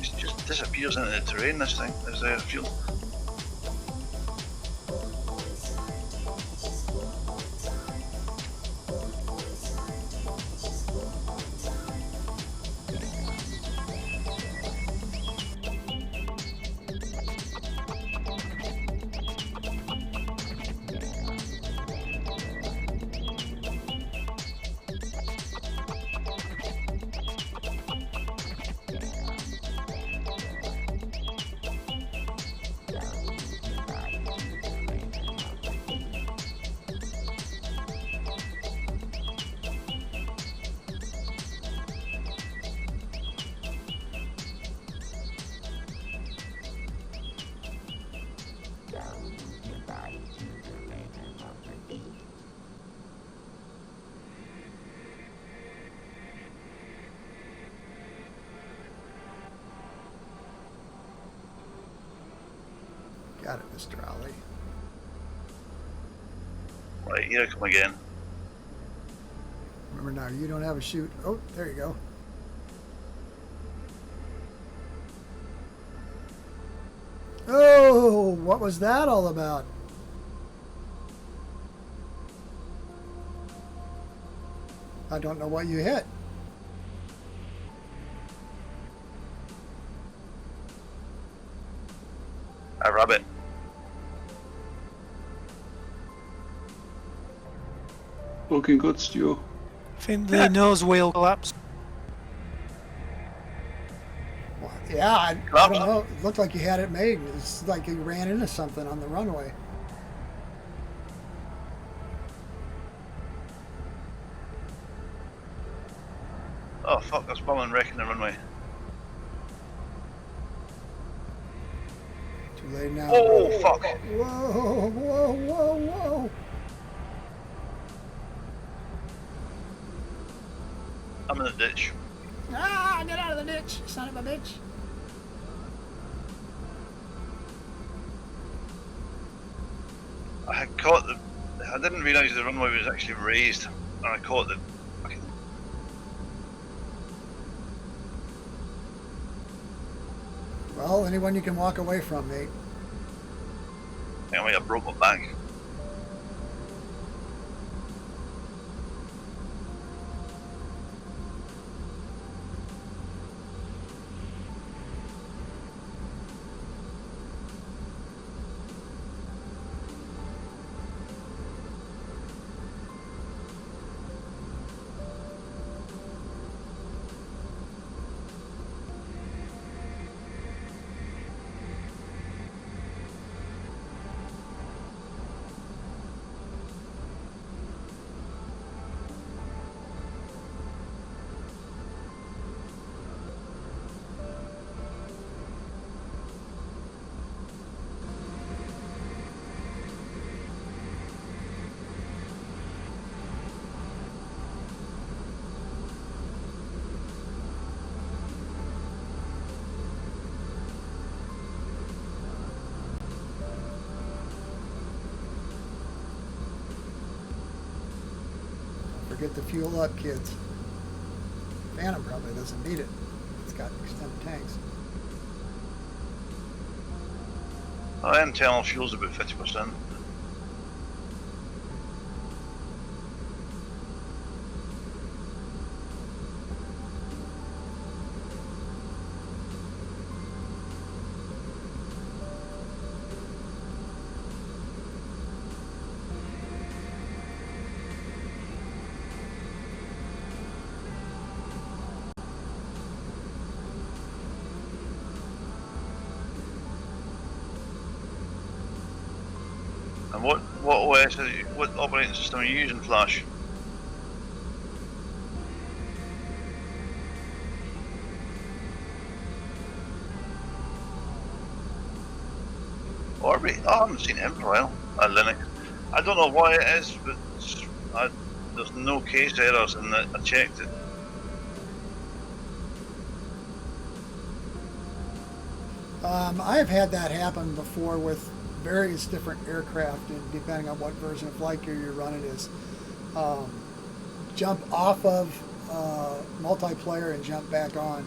It just disappears into the terrain, this thing, this airfield. Got it, Mr. Ali. Right, here I come again. Remember now, you don't have a chute. Oh, there you go. Oh, what was that all about? I don't know what you hit. A rabbit. Looking good, Stu. I think the nose wheel collapsed. Well, yeah, I don't know. It looked like you had it made. It's like you ran into something on the runway. Oh fuck, that's bombing wrecking the runway. Too late now. Oh fuck. Whoa, whoa, whoa, whoa. I'm in the ditch. Ah, get out of the ditch, son of a bitch. I had caught the. I didn't realise the runway was actually raised, and I caught the fucking. Well, anyone you can walk away from, mate. Anyway, I broke my back. Get the fuel up, kids. Phantom probably doesn't need it. It's got extended tanks. Oh, internal fuel's about 50%. And what OS what operating system are you using, Flash? Orbit? Oh, I haven't seen him for a while. Linux. I don't know why it is, but there's no case errors in that. I checked it. I've had that happen before with various different aircraft, and depending on what version of flight gear you're running is jump off of multiplayer and jump back on.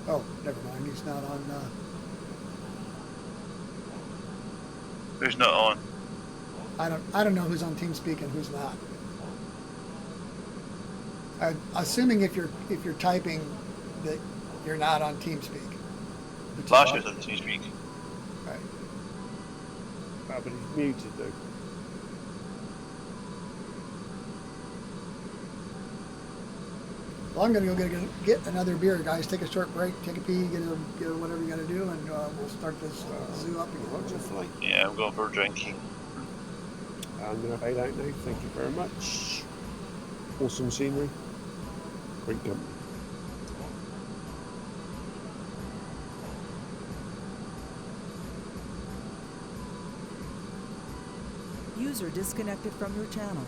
Oh, never mind, he's not on. Who's not on? I don't know who's on TeamSpeak and who's not. Assuming if you're typing that you're not on TeamSpeak. Flash is on TeamSpeak. Right. Ah, but he's muted though. Well, I'm gonna go get another beer, guys. Take a short break, take a pee, get whatever you gotta do, and we'll start this zoo up again. Roger, flight. Yeah, I'm going for drinking. I'm going to fade out now. Thank you very much. Awesome scenery. Great company. User disconnected from your channel.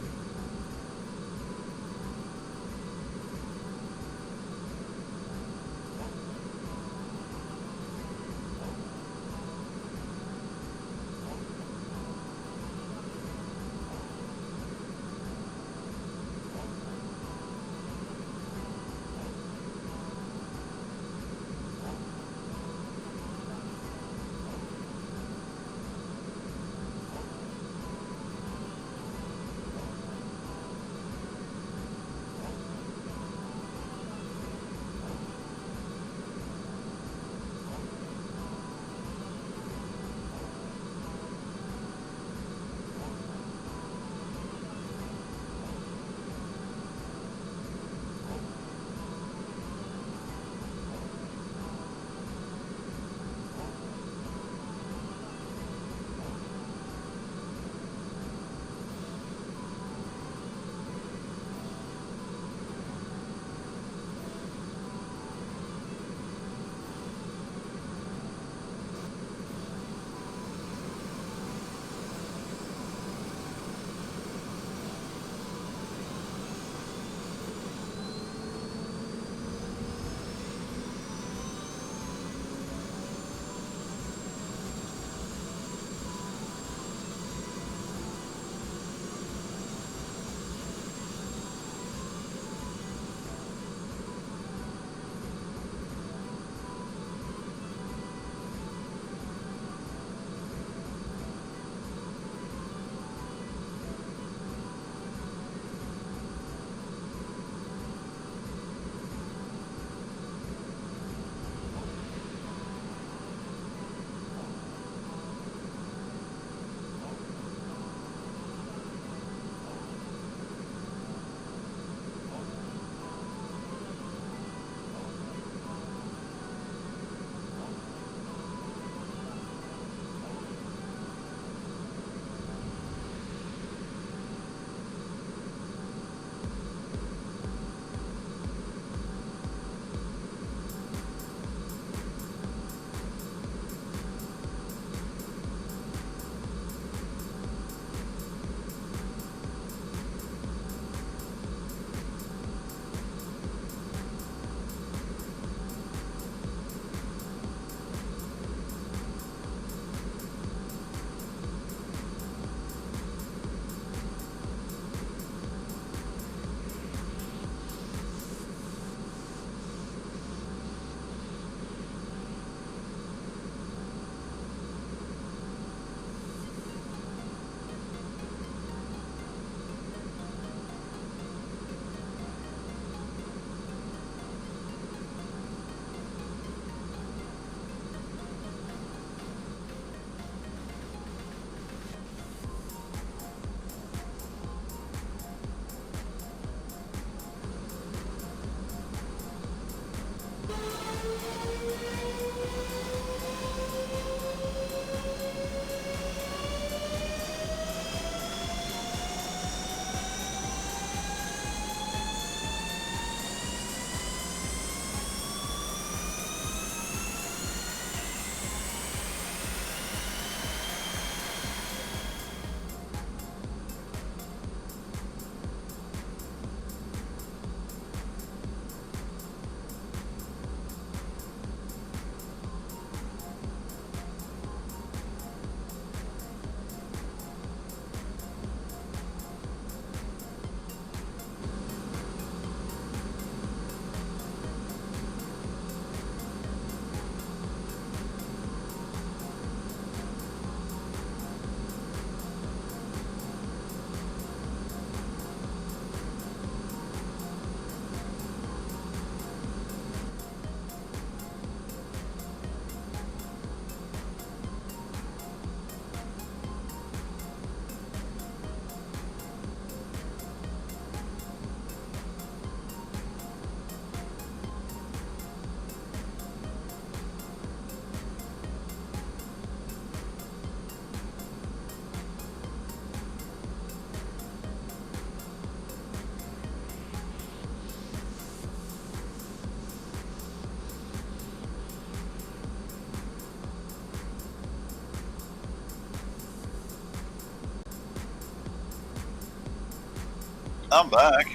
I'm back.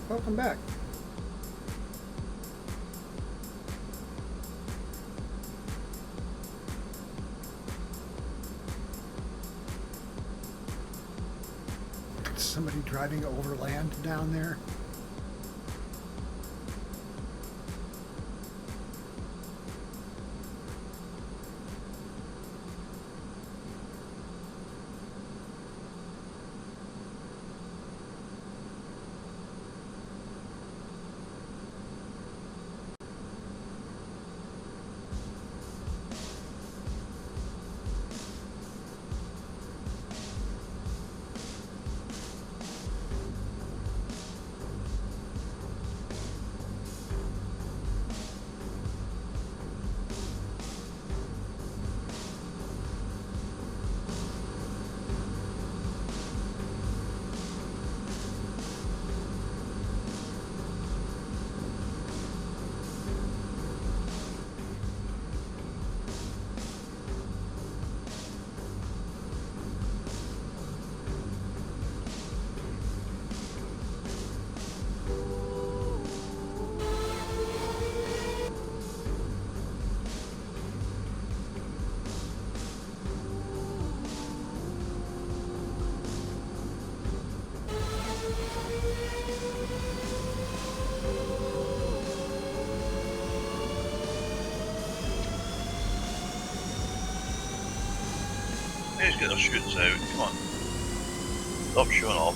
Welcome back. Somebody driving overland down there. Let's get our shoots out. Come on. Stop showing off.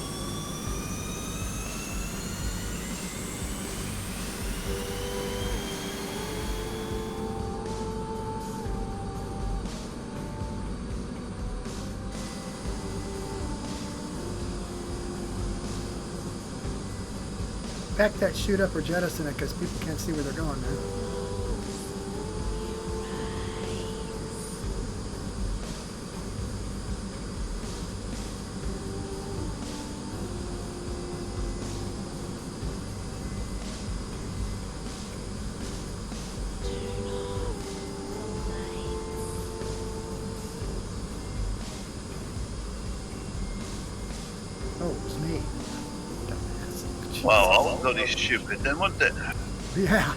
Pack that chute up or jettison it because people can't see where they're going, man. Oh, it was me. Dumbass. Wow, all of that is stupid then, wasn't it? Yeah.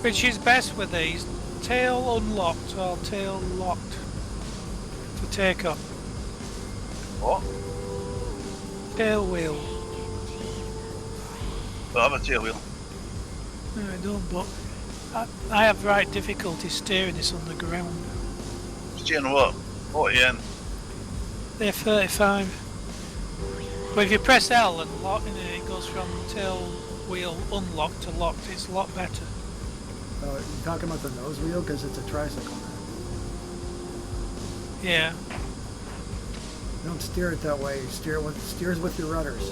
Which is best with these? Tail unlocked or tail locked for takeoff? What? Tail wheel. I have a tail wheel. No, I don't, but I have right difficulty steering this on the ground. Steering what? 40 N. They're 35. But if you press L and lock, and it goes from tail wheel unlocked to locked, it's a lot better. You talking about the nose wheel because it's a tricycle. Yeah. Don't steer it that way. Steers with your rudders.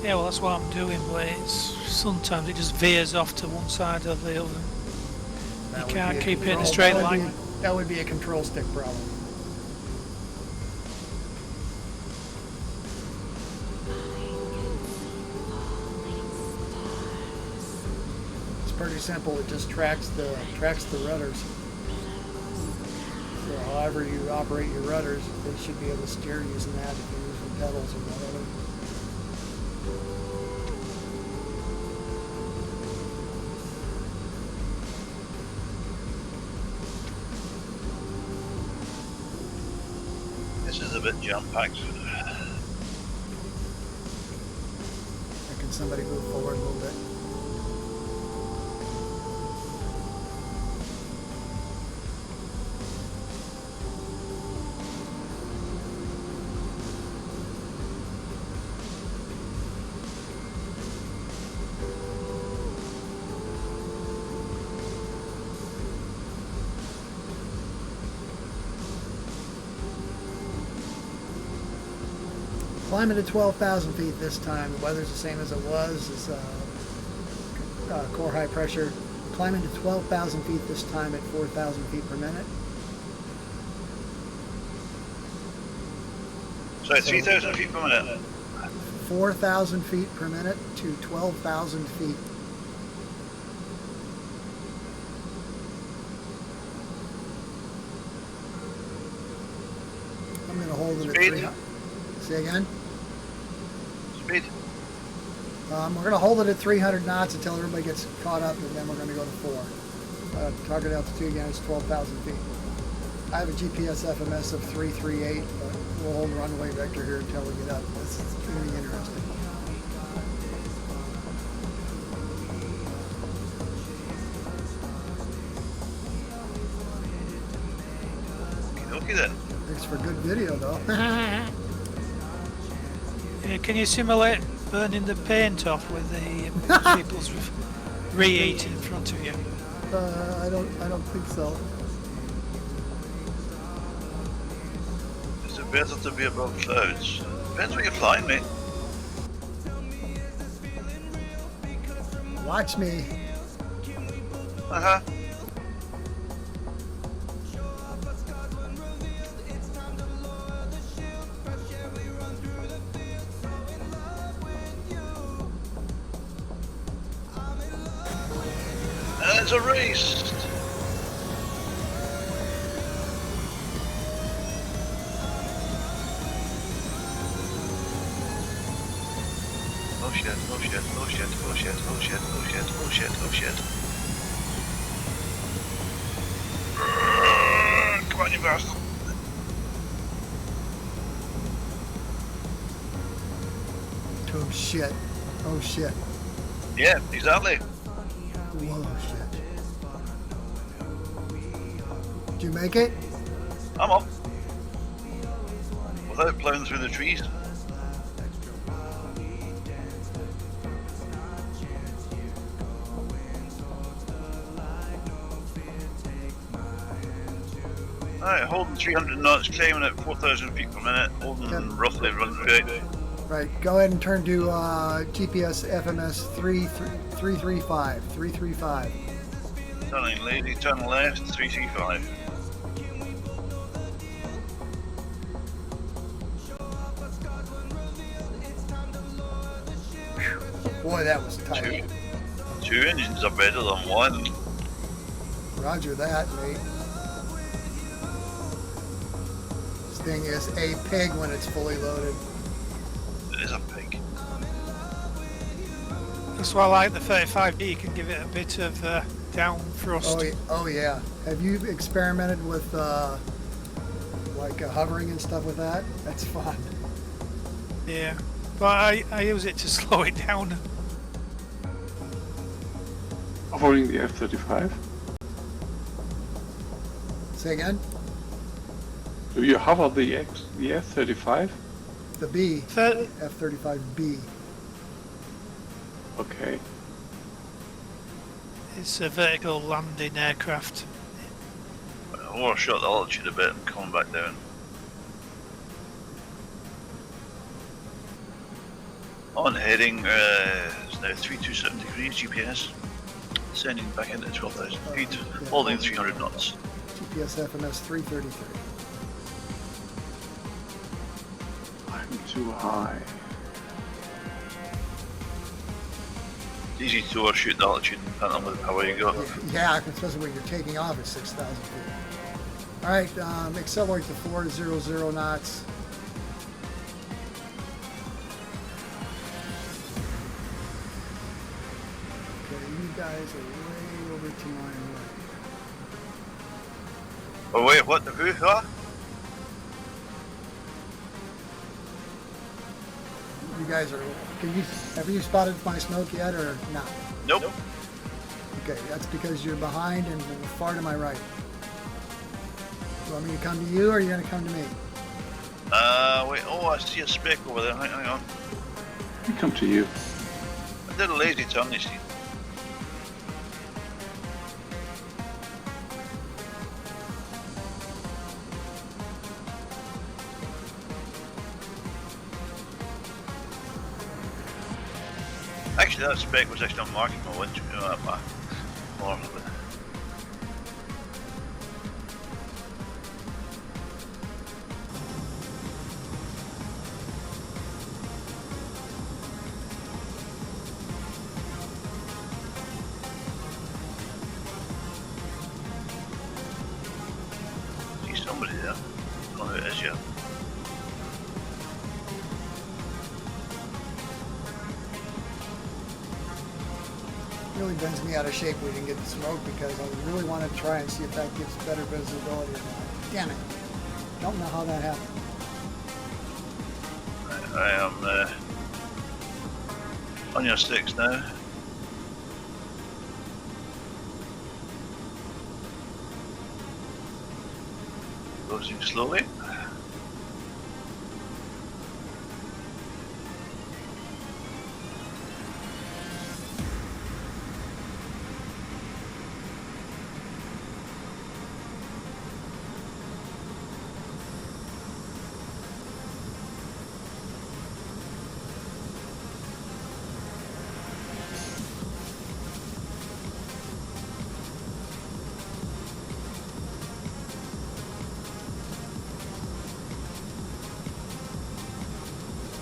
Yeah, well that's what I'm doing, but sometimes it just veers off to one side or the other. That You would can't be a keep it in a control- straight that would line. be- That would be a control stick problem. It's pretty simple. It just tracks the rudders. So however you operate your rudders, they should be able to steer using that if you're using pedals or whatever. This is a bit jam-packed. Can somebody move forward a little bit? Climbing to 12,000 feet this time. The weather's the same as it was. It's core high pressure. Climbing to 12,000 feet this time at 4,000 feet per minute. So 3,000 feet per minute. 4,000 feet per minute to 12,000 feet. I'm going to hold it at Speed. 300. Say again? Speed. We're going to hold it at 300 knots until everybody gets caught up, and then we're going to go to 4. Target altitude again is 12,000 feet. I have a GPS FMS of 338, but we'll hold runway vector here until we get up. This is going to be interesting. Okay then. Thanks for good video, though. Yeah, can you simulate burning the paint off with the vehicles reheating in front of you? I don't think so. Is it better to be above clouds? Depends what you're flying, mate. Watch me. Uh-huh. And it's a race! Oh shit, oh shit, oh shit, oh shit, oh shit, oh shit, oh shit, oh shit. Come on, you bastard. Oh shit. Oh shit. Yeah, exactly. Whoa, shit. Did you make it? I'm up. Without plowing through the trees. Alright, holding 300 knots, climbing at 4,000 feet per minute, holding Yep. roughly run rate. Right, go ahead and turn to GPS FMS 335. 335. Turning lady, turn left, 335. Boy, that was tight. Two engines are better than one. Roger that, mate. This thing is a pig when it's fully loaded. It is a pig. That's why I like the 35D, you can give it a bit of down thrust. Oh yeah. Have you experimented with like hovering and stuff with that? That's fun. Yeah, but I use it to slow it down. Hovering the F-35. Say again? Do you hover the F-35? The B. Thir- F-35B. Okay. It's a vertical landing aircraft. overshot the altitude a bit and coming back down. On heading, it's now 327 degrees GPS. Sending back into 12,000 feet, holding 300 knots. GPS FMS 333. I'm too high. It's easy to overshoot the altitude depending on the power you got. Yeah, especially when you're taking off at 6,000 feet. All right, accelerate to 400 knots. Okay, you guys are way over to my right. Oh wait, what the who? Huh? You guys are. Have you spotted my smoke yet, or not? Nope. Okay, that's because you're behind and far to my right. You want me to come to you, or are you going to come to me? Wait, oh, I see a speck over there. Hang on. I come to you. I did a lazy turn, you see. Actually, that speck was actually on marking my windscreen. More of it. See somebody there. I don't know who it is yet. Really bends me out of shape we didn't get the smoke because I really want to try and see if that gives better visibility or not. Damn it. Don't know how that happened. I am on your sticks now. Closing slowly.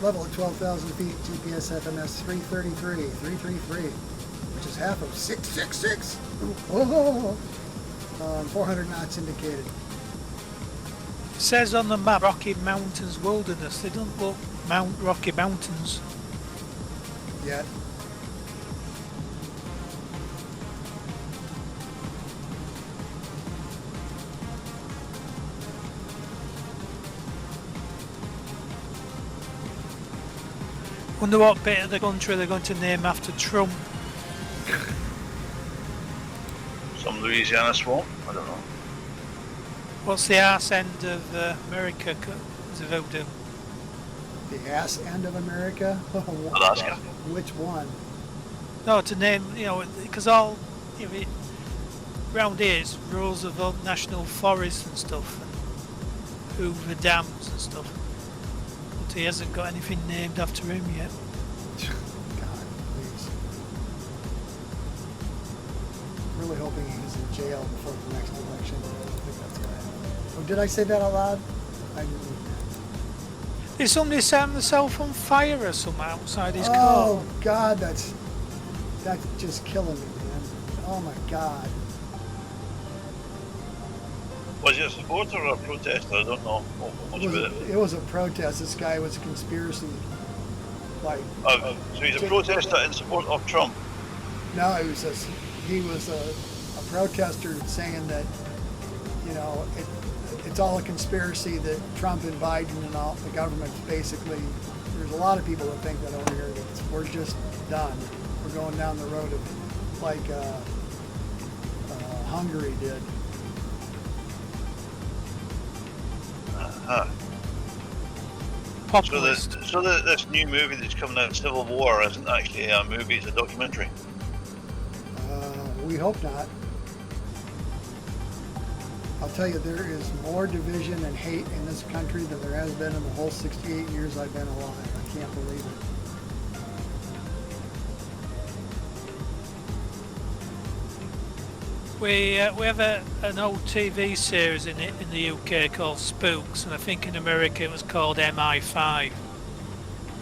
Level at 12,000 feet, GPS FMS 333, which is half of 666. Oh, 400 knots indicated. It says on the map Rocky Mountains Wilderness. They don't look Rocky Mountains. Yet. Wonder what bit of the country they're going to name after Trump. Some Louisiana swamp? I don't know. What's the arse end of America? Is it voodoo? The ass end of America? Alaska. Which one? No, to name, because all, around here it's Roosevelt National Forest and stuff, and Hoover Dams and stuff. But he hasn't got anything named after him yet. God, please. Really hoping he's in jail before the next election. I don't think that's going to happen. Oh, did I say that out loud? I didn't. Did somebody set himself on fire or something outside his car? Oh, God, that's just killing me, man. Oh, my God. Was it a supporter or a protester? I don't know much about it. It was a protest. This guy was a conspiracy. So he's a protester in support of Trump? No, he was a protester saying that, it's all a conspiracy that Trump and Biden and all the government basically, there's a lot of people that think that over here, we're just done. We're going down the road of like Hungary did. Populist. So this new movie that's coming out, Civil War, isn't actually a movie, it's a documentary. We hope not. I'll tell you, there is more division and hate in this country than there has been in the whole 68 years I've been alive. I can't believe it. We have an old TV series in the UK called Spooks, and I think in America it was called MI5,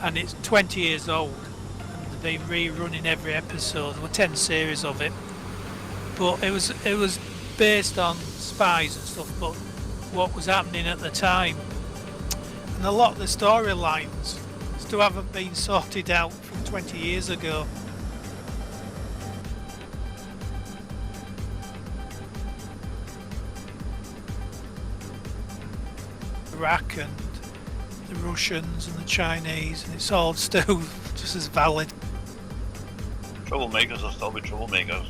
and it's 20 years old, and they've been rerunning every episode. There were 10 series of it, but it was based on spies and stuff, but what was happening at the time, and a lot of the storylines still haven't been sorted out from 20 years ago. Iraq and the Russians and the Chinese, and it's all still just as valid. Troublemakers will still be troublemakers.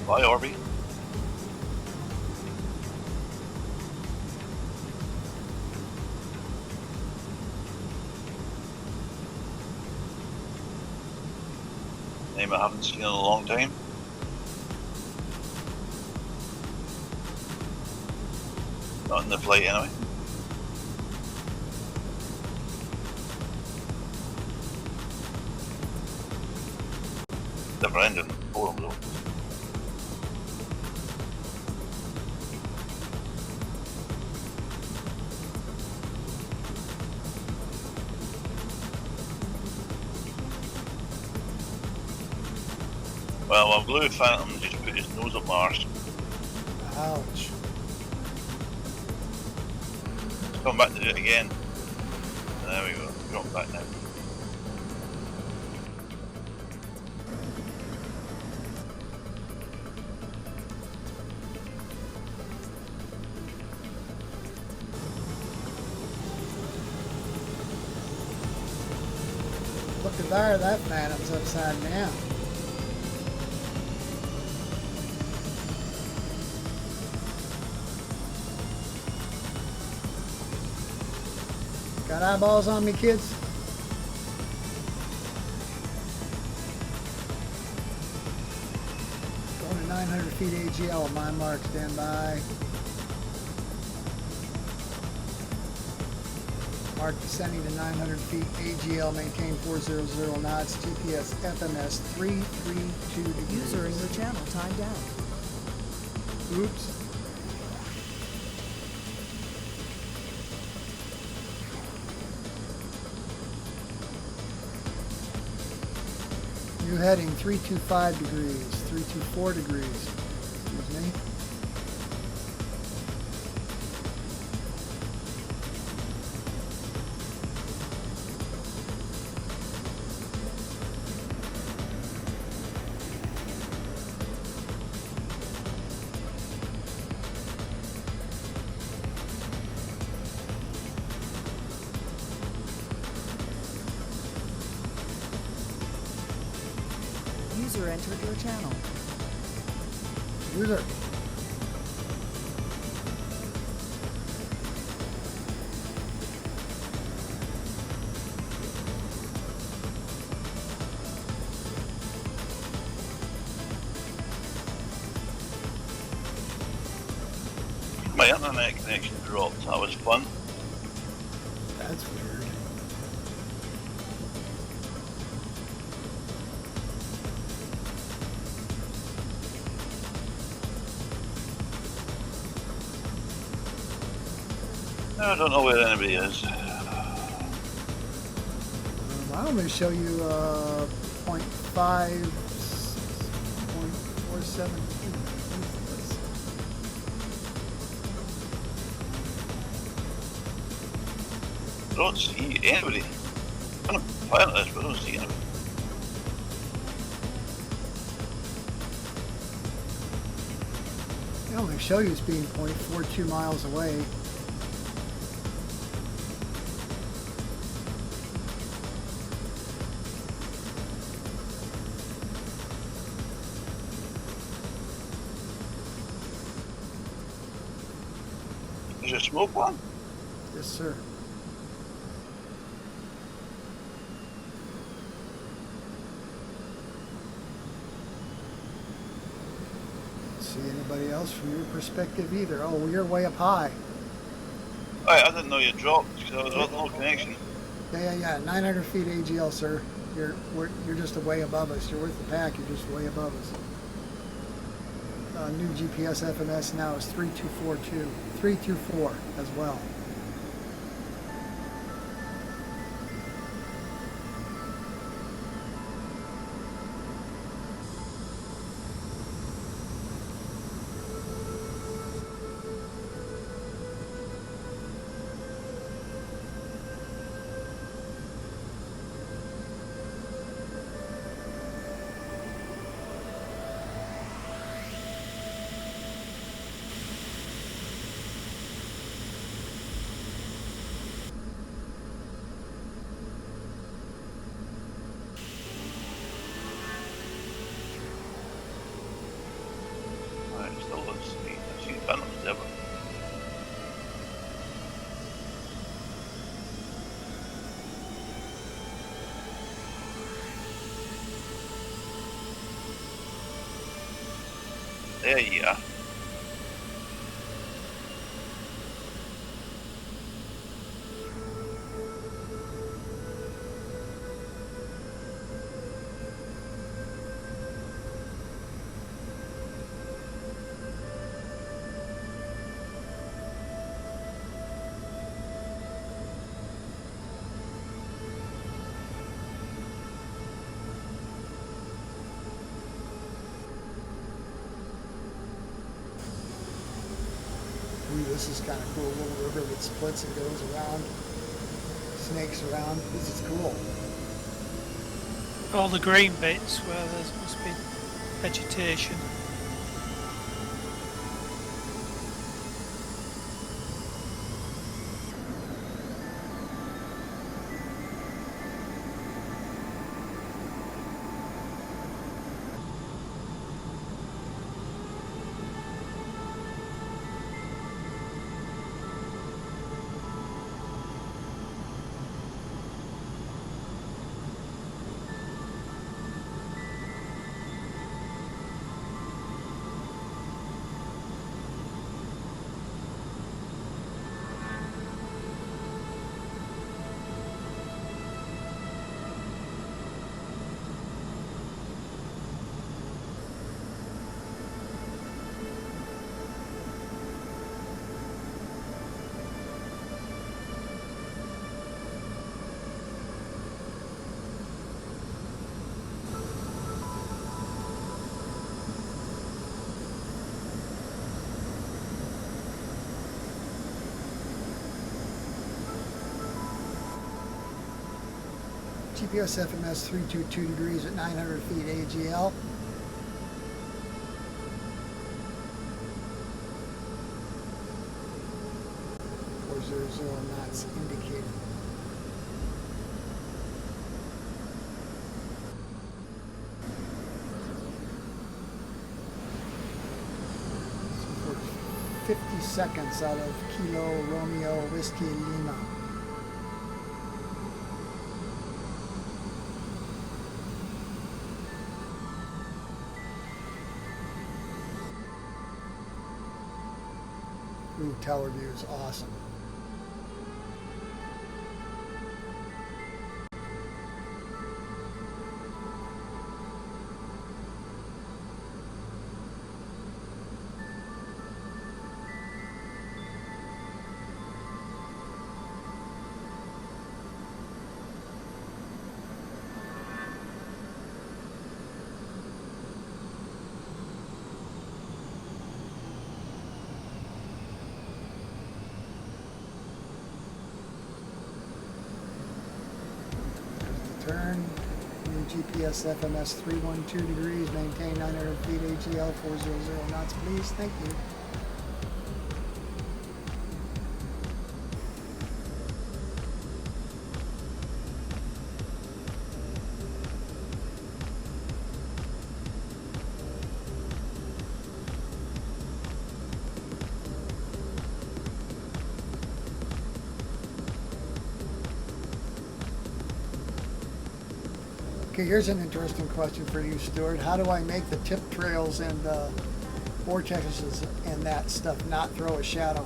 Bye, Orby. Name I haven't seen in a long time. Not in the flight anyway. Never ended. Forum though. Well, our blue phantom just put his nose up Mars. Ouch. Let's come back to do it again. There we go. Drop back now. Look at there, that phantom's upside down. Got eyeballs on me, kids? Going to 900 feet AGL, my mark, stand by. Mark descending to 900 feet AGL, maintain 400 knots, GPS FMS 332 degrees. User in your channel timed out. Oops. New heading 325 degrees, 324 degrees. Excuse me. User entered your channel. User. My internet connection dropped. That was fun. That's weird. I don't know where anybody is. I'm going to show you 0.47. I don't see anybody. I'm gonna pilot this, but I don't see anybody. They only show you as being 0.42 miles away. Is there smoke one? Yes, sir. See anybody else from your perspective either? Oh, well, you're way up high. I didn't know you dropped because I was on the whole connection. Yeah. 900 feet AGL, sir. You're just way above us. You're with the pack. You're just way above us. New GPS FMS now is 3242, 324 as well. There you are. Ooh, this is kind of cool. A little river that splits and goes around, snakes around. This is cool. All the green bits where there must be vegetation. GPS FMS 322 degrees at 900 feet AGL. .400 knots indicated. So for 50 seconds out of Kilo Romeo Whiskey Lima. Ooh, tower view is awesome. GPS FMS 312 degrees, maintain 900 feet, ATL 400 knots, please. Thank you. Okay, here's an interesting question for you, Stuart. How do I make the tip trails and vortexes and that stuff not throw a shadow?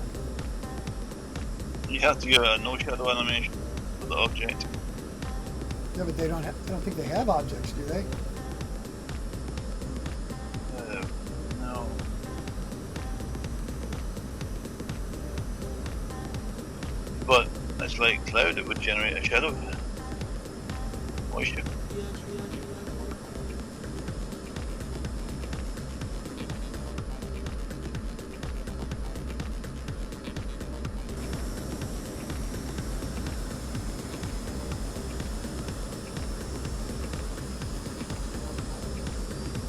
You have to give it a no shadow animation for the object. Yeah, but they don't have, I don't think they have objects, do they? No. But it's like cloud, it would generate a shadow. Moisture.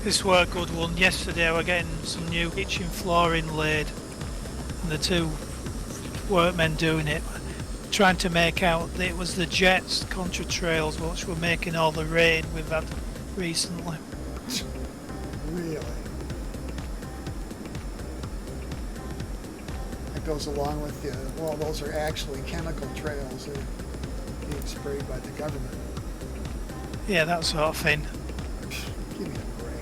This were a good one. Yesterday we're getting some new kitchen flooring laid, and the two workmen doing it, trying to make out that it was the jets, contratrails, which were making all the rain we've had recently. Really? That goes along with the, well, those are actually chemical trails that are being sprayed by the government. Yeah, that sort of thing. Give me a break.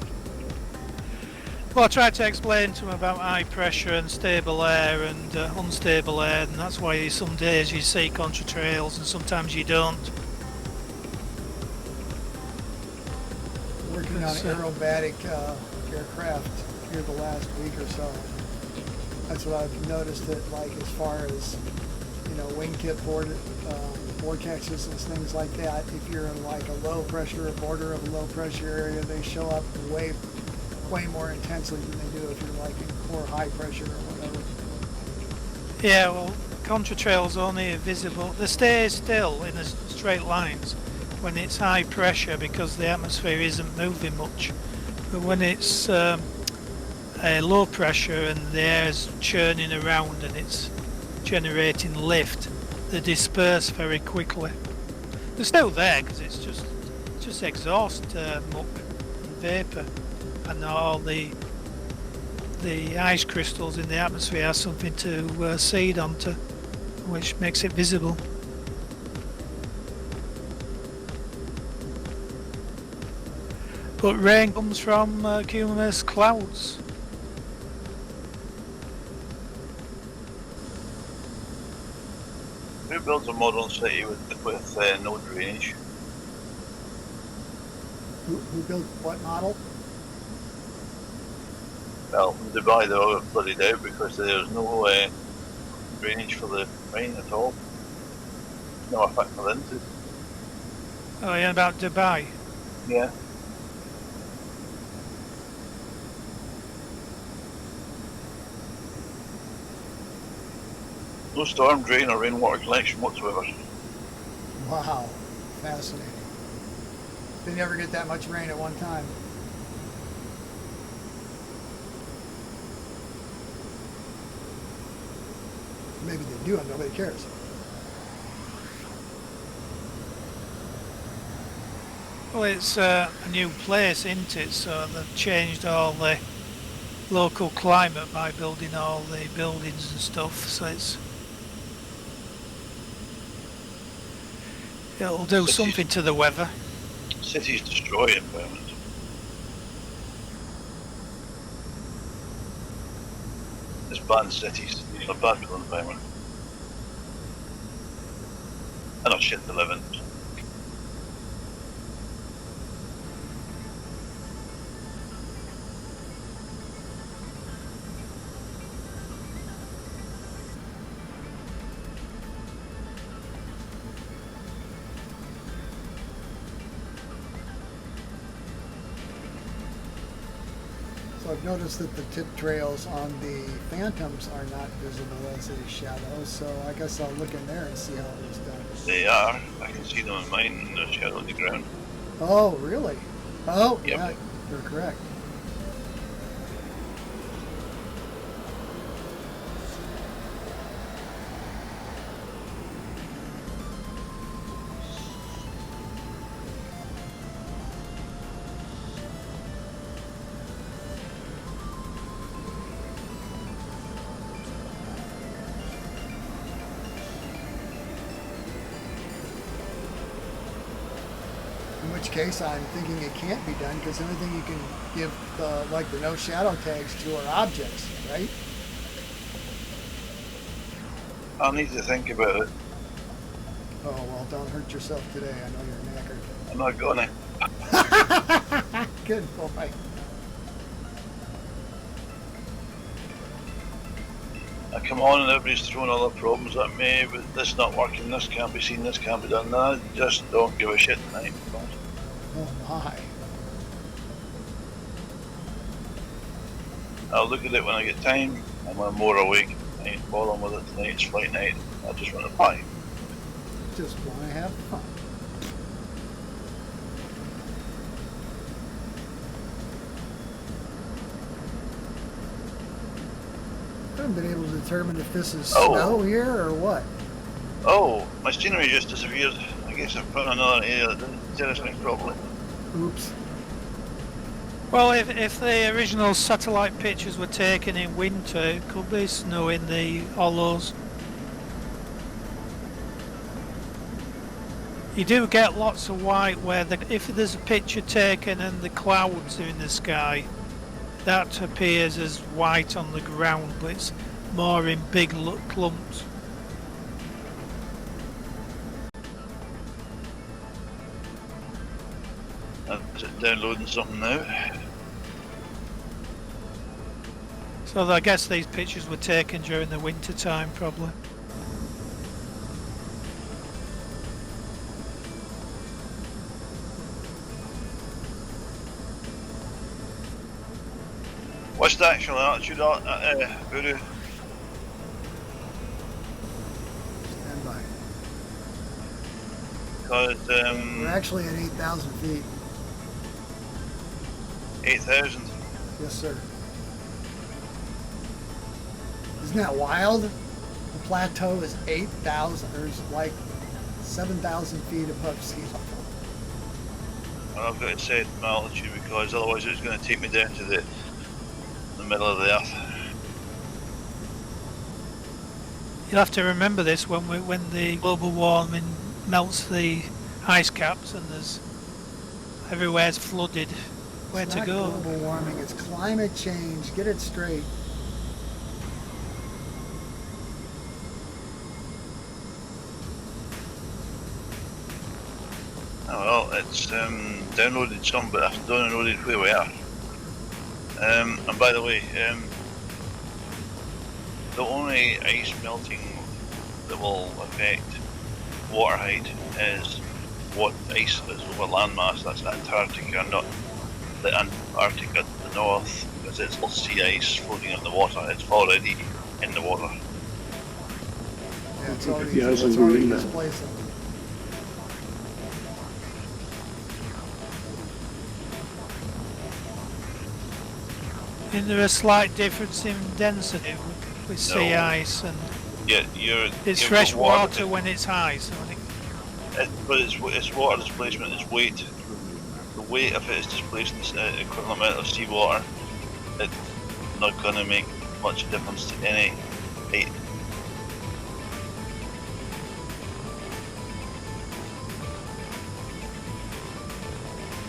Well, I tried to explain to them about high pressure and stable air and unstable air, and that's why some days you see contratrails and sometimes you don't. Working on aerobatic aircraft here the last week or so. That's what I've noticed, that like as far as, you know, wingtip vortexes and things like that, if you're in like a low pressure or border of a low pressure area, they show up way more intensely than they do if you're like in core high pressure or whatever. Yeah, well, contratrails only are visible, they stay still in straight lines when it's high pressure because the atmosphere isn't moving much. But when it's a low pressure and the air's churning around and it's generating lift, they disperse very quickly. They're still there because it's just exhaust muck and vapour, and all the ice crystals in the atmosphere have something to seed onto, which makes it visible. But rain comes from cumulus clouds. Who builds a modern city with no drainage? Who built what model? Well, in Dubai they're all flooded out because there's no drainage for the rain at all. No effect for them to. Oh, yeah, about Dubai. Yeah. No storm drain or rainwater collection whatsoever. Wow, fascinating. They never get that much rain at one time. Maybe they do and nobody cares. Well, it's a new place, isn't it? So they've changed all the local climate by building all the buildings and stuff. So it'll do something to the weather. Cities destroy environment. It's bad cities, you know, bad for the environment. And not shit to live in. So I've noticed that the tip trails on the Phantoms are not visible as a shadow, so I guess I'll look in there and see how it was done. They are. I can see them in mine in the shadow of the ground. Oh, really? Oh, Yep. yeah, you're correct. In which case, I'm thinking it can't be done because the only thing you can give, like the no shadow tags to are objects, right? I'll need to think about it. Oh, well, don't hurt yourself today. I know you're knackered. I'm not gonna. Good boy. I come on and everybody's throwing other problems at me, but this not working, this can't be seen, this can't be done. No, just don't give a shit tonight. Oh, my. I'll look at it when I get time, and when I'm more awake. I ain't bothering with it tonight, it's flight night. I just want to fly. Just want to have fun. I haven't been able to determine if this is snow here or what. Oh, my scenery just disappeared. I guess I've put in another area that didn't do anything properly. Oops. Well, if the original satellite pictures were taken in winter, it could be snow in the hollows. You do get lots of white where if there's a picture taken and the clouds are in the sky, that appears as white on the ground, but it's more in big clumps. Is it downloading something now? So I guess these pictures were taken during the winter time, probably. What's the actual altitude, Voodoo? Stand by. Because, We're actually at 8,000 feet. 8,000. Yes, sir. Isn't that wild? The plateau is 8,000, or it's like 7,000 feet above sea level. And I've got to set my altitude because otherwise it's going to take me down to the middle of the earth. You'll have to remember this when the global warming melts the ice caps and everywhere's flooded. Where It's to not go? global warming, it's climate change. Get it straight. Oh well, it's downloaded some, but I've downloaded where we are. And by the way, the only ice melting that will affect water height is what ice is over landmass. That's Antarctica, not the Antarctica to the north, because it's all sea ice floating in the water. It's already in the water. Yeah, it's If already, the ice it's on already Greenland. displacing. Isn't there a slight difference in density with sea No. ice and Yeah, it's you've fresh got water when it's ice? I think. But it's water displacement, it's weight. The weight of it is displacing the equivalent amount of seawater. It's not going to make much difference to any height.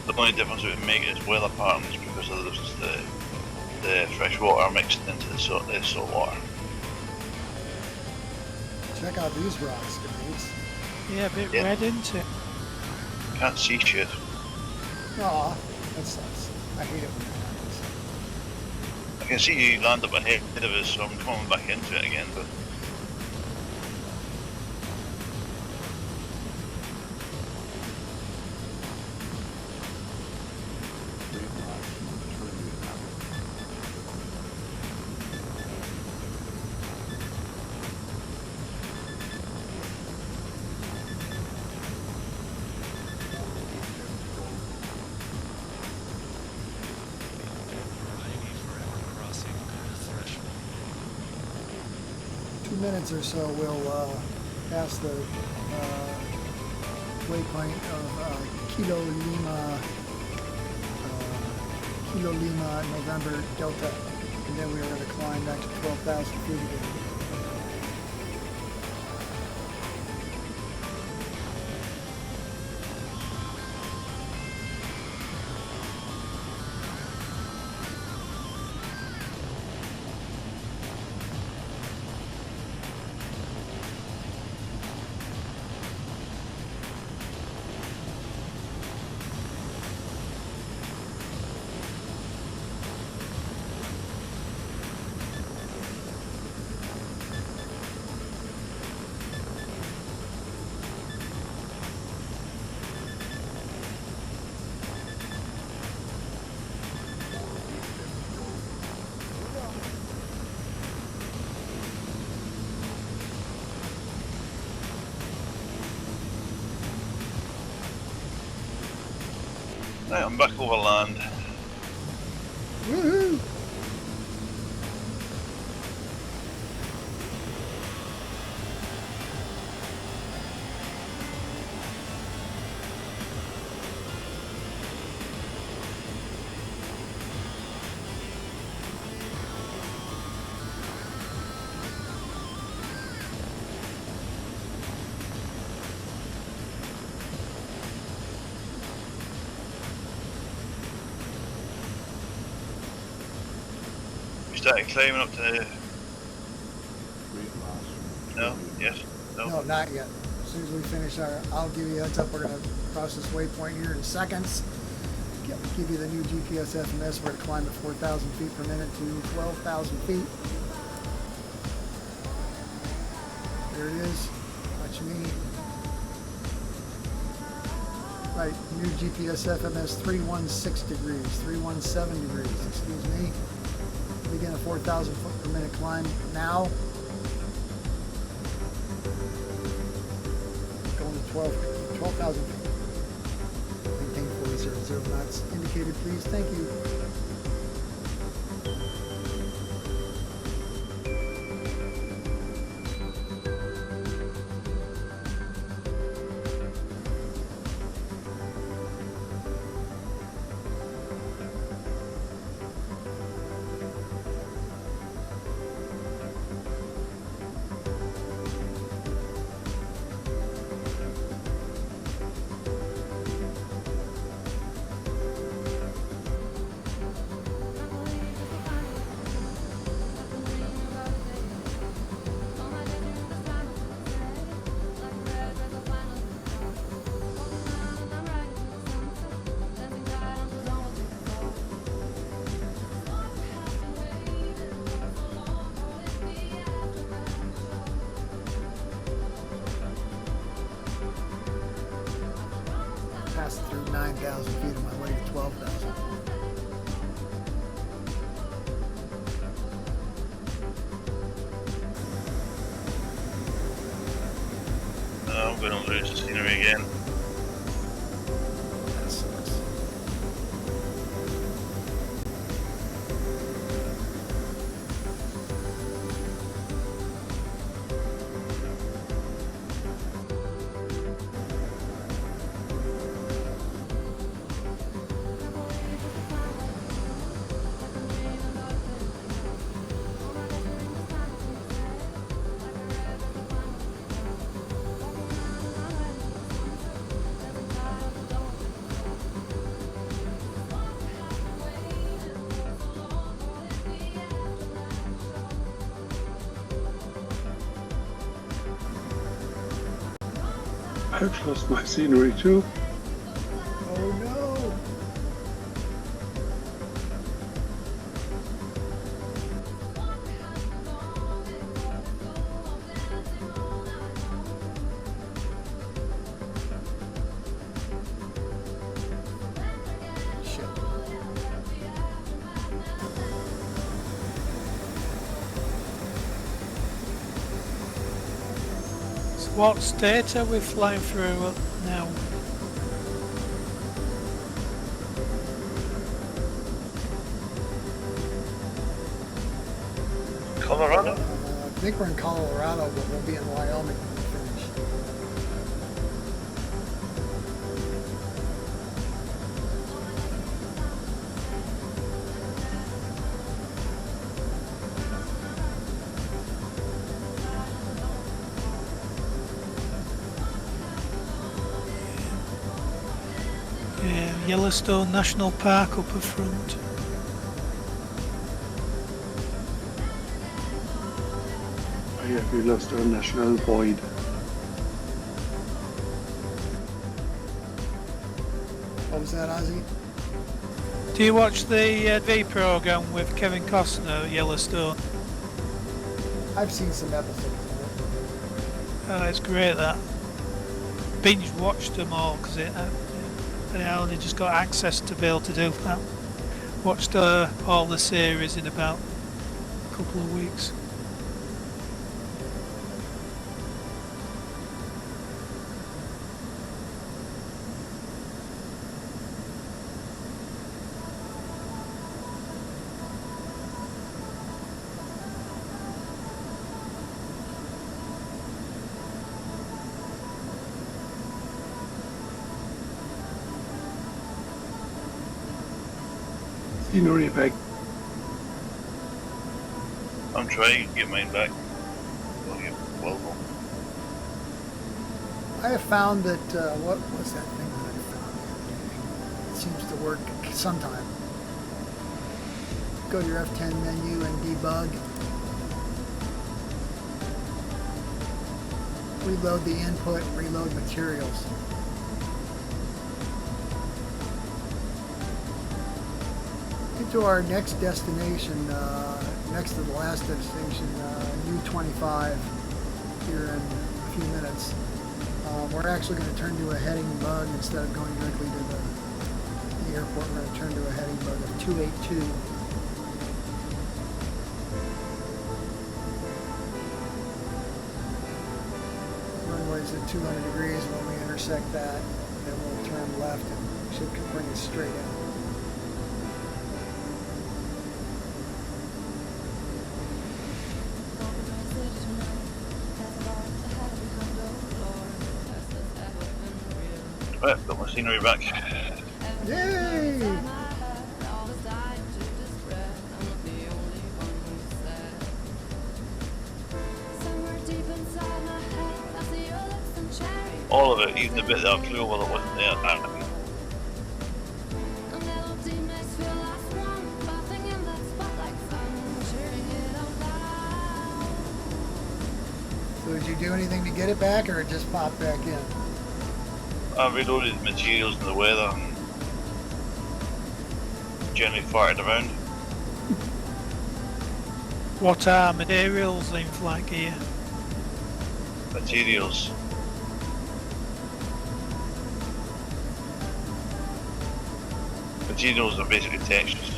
The only difference it would make is weather patterns because of the fresh water mixed into the salt water. Check out these rocks, dudes. Yeah, a bit Yeah. red, isn't it? Can't see shit. Aw, that sucks. I hate it when that happens. I can see you land up ahead of us, so I'm coming back into it again, but 2 minutes or so, we'll pass the waypoint of Kilo Lima November Delta, and then we're going to climb back to 12,000 feet again. Right, I'm back over land. Woohoo! Started climbing up to the... No? Yes? No? No, not yet. As soon as we finish I'll give you a heads up. We're going to cross this waypoint here in seconds. Give you the new GPS FMS. We're going to climb at 4,000 feet per minute to 12,000 feet. There it is. Watch me. Right, new GPS FMS 316 degrees, 317 degrees, excuse me. Begin a 4,000 foot per minute climb now. Going to 12,000 feet. Maintain 400 knots indicated, please. Thank you. Passed through 9,000 feet on my way to 12,000. I'm going to lose the scenery again. That sucks. I've lost my scenery too. Oh no! Shit. So what state are we flying through now? Colorado? think we're in Colorado, but we'll be in Wyoming when we finish. Yeah, Yellowstone National Park up at front. Yeah, we lost our national void. What was that, Ozzy? Do you watch the V program with Kevin Costner at Yellowstone? I've seen some episodes of Oh, it's great that. Binge watched them all because I only just got access to be able to do that. Watched all the series in about a couple of weeks. Scenery back. I'm trying to get mine back. Well, you will. I have found that, what was that thing that I found the other day? It seems to work sometime. Go to your F10 menu and debug. Reload the input, reload materials. Get to our next destination, next to the last destination, U25, here in a few minutes. We're actually going to turn to a heading bug instead of going directly to the airport. We're going to turn to a heading bug of 282. Runway's at 200 degrees. When we intersect that, then we'll turn left and should bring us straight in. Right, got my scenery back. Yay! All of it, even the bit that I flew over that wasn't there. So did you do anything to get it back, or it just popped back in? I reloaded the materials and the weather and generally farted around. What are materials in flight gear? Materials. Materials are basically textures.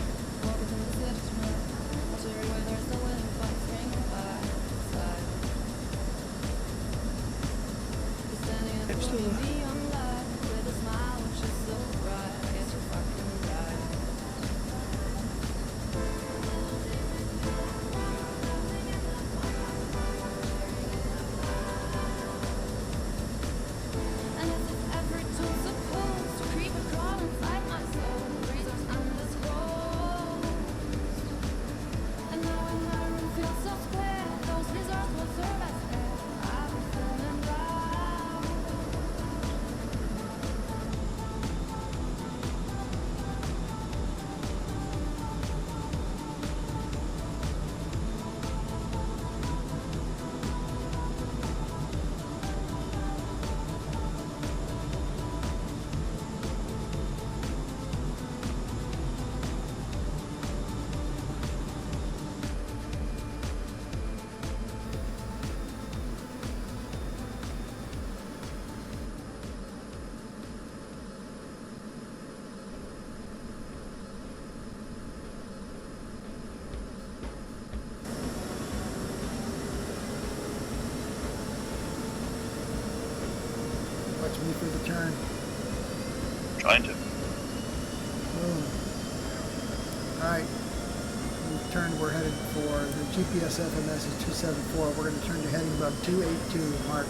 Watch me for the turn. Trying to. Boom. Alright. We've turned we're headed for the GPS FMS is 274. We're going to turn to heading above 282 mark.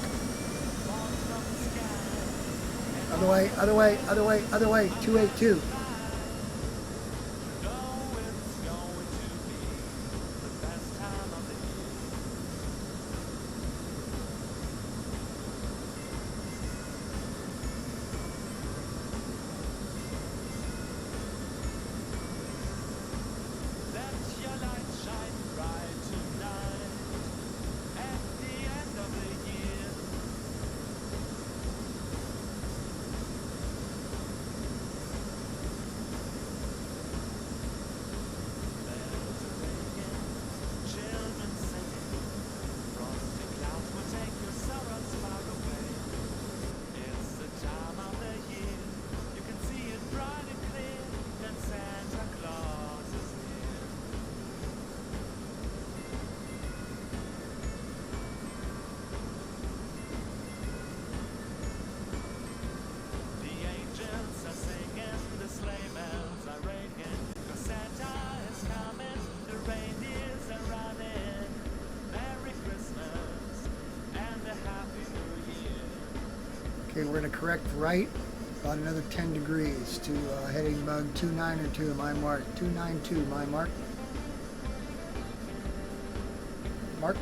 Other way, other way, other way, other way, 282. Okay, we're going to correct right about another 10 degrees to heading about 292 my mark. 292 my mark. Mark.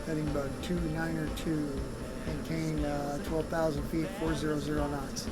Heading about 292, maintain 12,000 feet, 400 knots.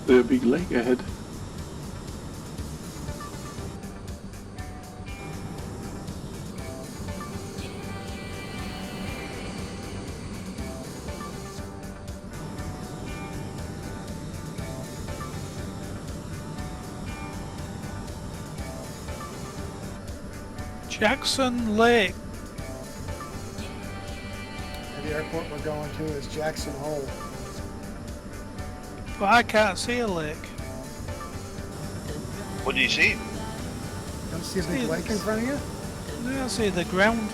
The big lake ahead. Jackson Lake. The airport we're going to is Jackson Hole. But I can't see a lake. What do you see? Don't see a big lake in front of you? I don't see the ground.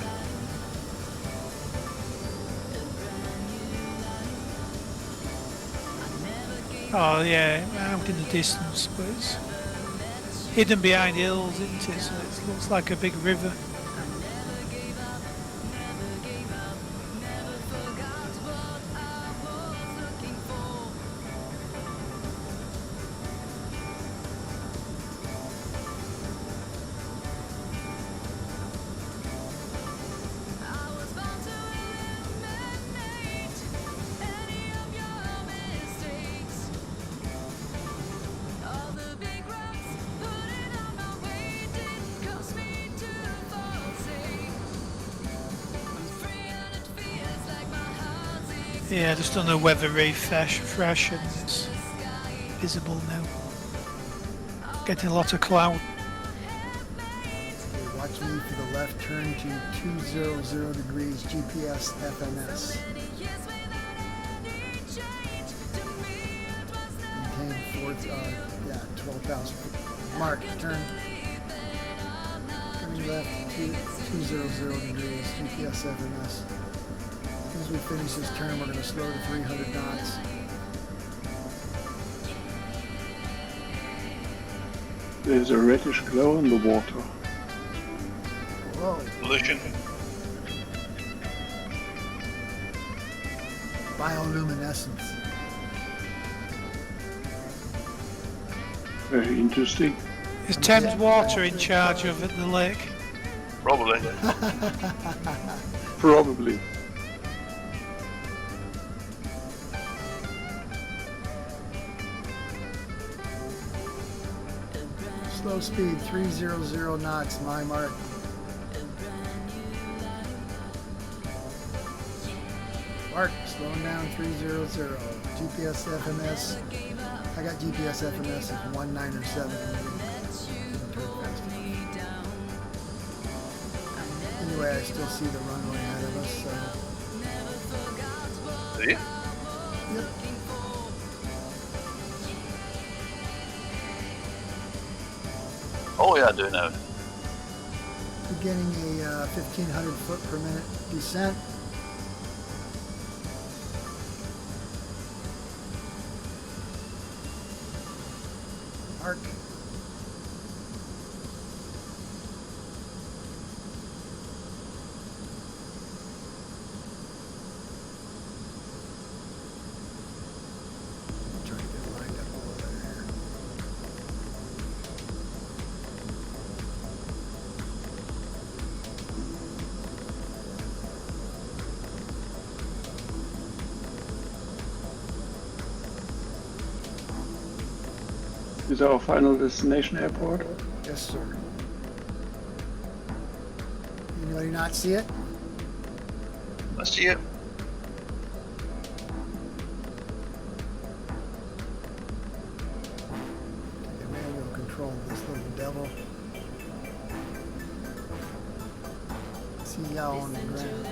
Oh yeah, out in the distance, but it's hidden behind hills, isn't it? So it looks like a big river. Yeah, just done a weather refresh and it's visible now. Getting a lot of cloud. Watch me for the left turn to 200 degrees GPS FMS. Maintain 12,000 mark, turn left to 200 degrees GPS FMS. As we finish this turn, we're going to slow to 300 knots. There's a reddish glow in the water. Whoa. Pollution. Bioluminescence. Very interesting. Is Thames Water in charge of the lake? Probably. Probably. Slow speed, 300 knots, my mark. Mark, slowing down, 300. GPS FMS. I got GPS FMS at 197. Anyway, I still see the runway ahead of us, so. Do you? Yep. Oh yeah, I do now. Beginning a 1,500 foot per minute descent. Mark. Try to get lined up over there. Is our final destination airport? Yes, sir. Anybody not see it? I see it. Take a manual control of this little devil. See y'all on the ground.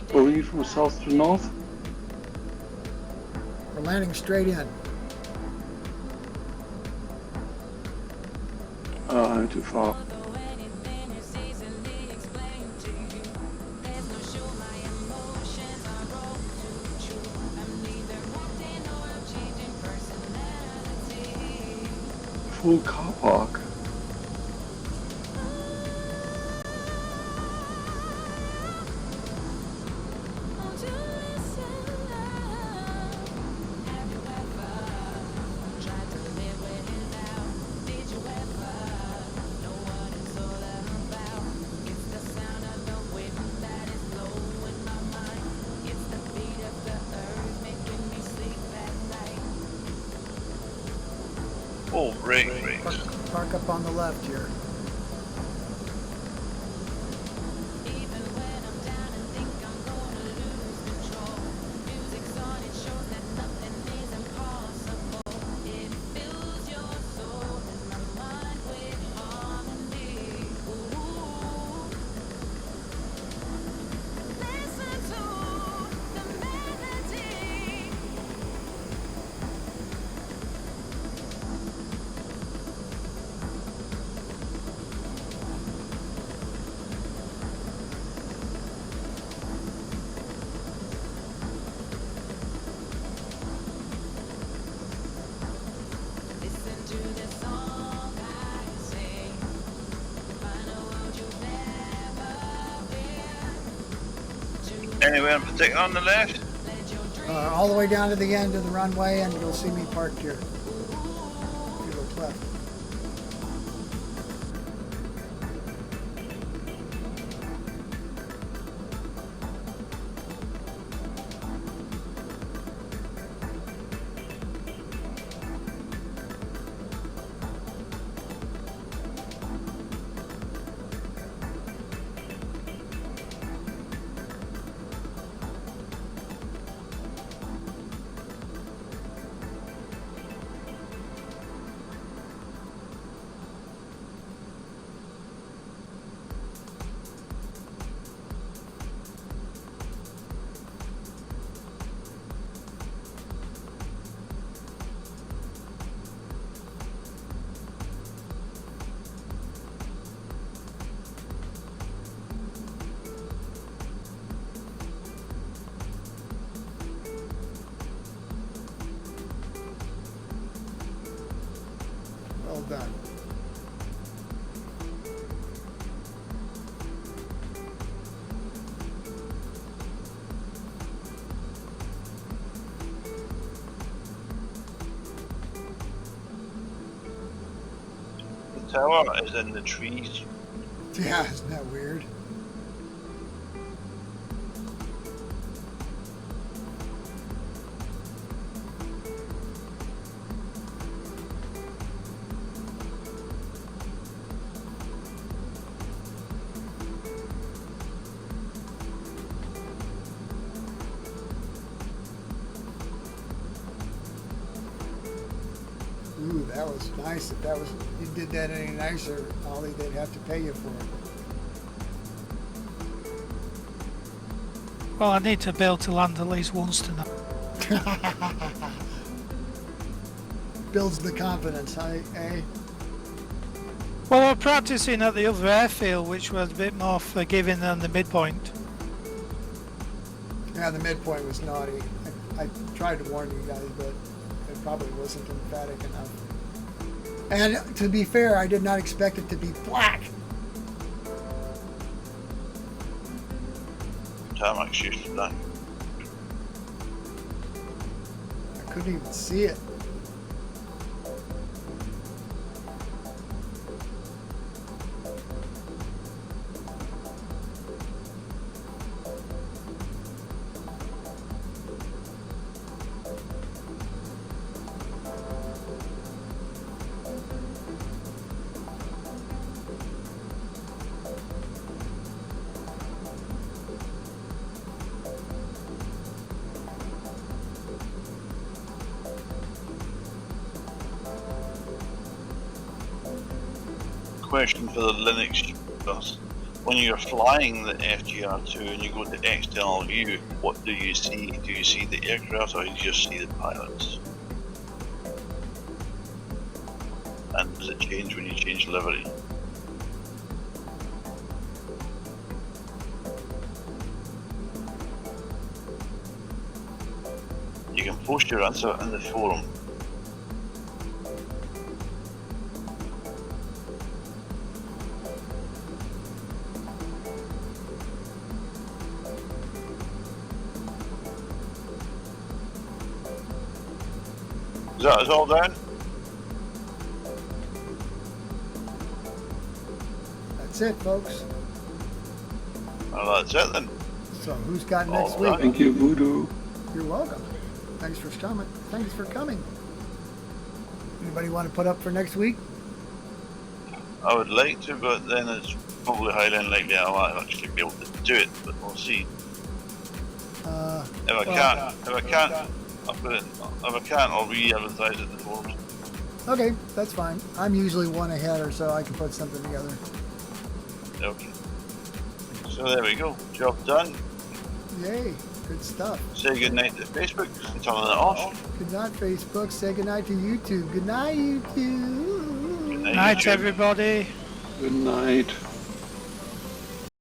Going from south to north? We're landing straight in. Too far. Full car park. Oh, brakes. Park up on the left here. Anywhere in particular on the left? All the way down to the end of the runway, and you'll see me parked here. If you look left. Well done. The tower is in the trees. Yeah, isn't that weird? Ooh, that was nice. If that was, you did that any nicer, Ollie, they'd have to pay you for it. Well, I need to be able to land at least once tonight. Builds the confidence, eh? Well, we're practicing at the other airfield, which was a bit more forgiving than the midpoint. Yeah, the midpoint was naughty. I tried to warn you guys, but it probably wasn't emphatic enough. And to be fair, I did not expect it to be black. Tarmac's used to that. I couldn't even see it. Question for the Linux users. When you're flying the FGR2 and you go to external view, what do you see? Do you see the aircraft or do you just see the pilots? And does it change when you change livery? You can post your answer in the forum. Is that us all down? That's it, folks. Well, that's it then. So who's got next All week? done. Thank you, Voodoo. You're welcome. Thanks for coming. Thanks for coming. Anybody want to put up for next week? I would like to, but then it's probably highly unlikely I'll actually be able to do it, but we'll see. If I can't, I'll put it. If I can't, I'll re-advertise it in the forums. Okay, that's fine. I'm usually one ahead or so I can put something together. Okay. So there we go. Job done. Yay, good stuff. Say goodnight to Facebook and turn it off. Good night, Facebook. Say good night to YouTube. Good night, YouTube. Good night, Night, YouTube. everybody. Good night.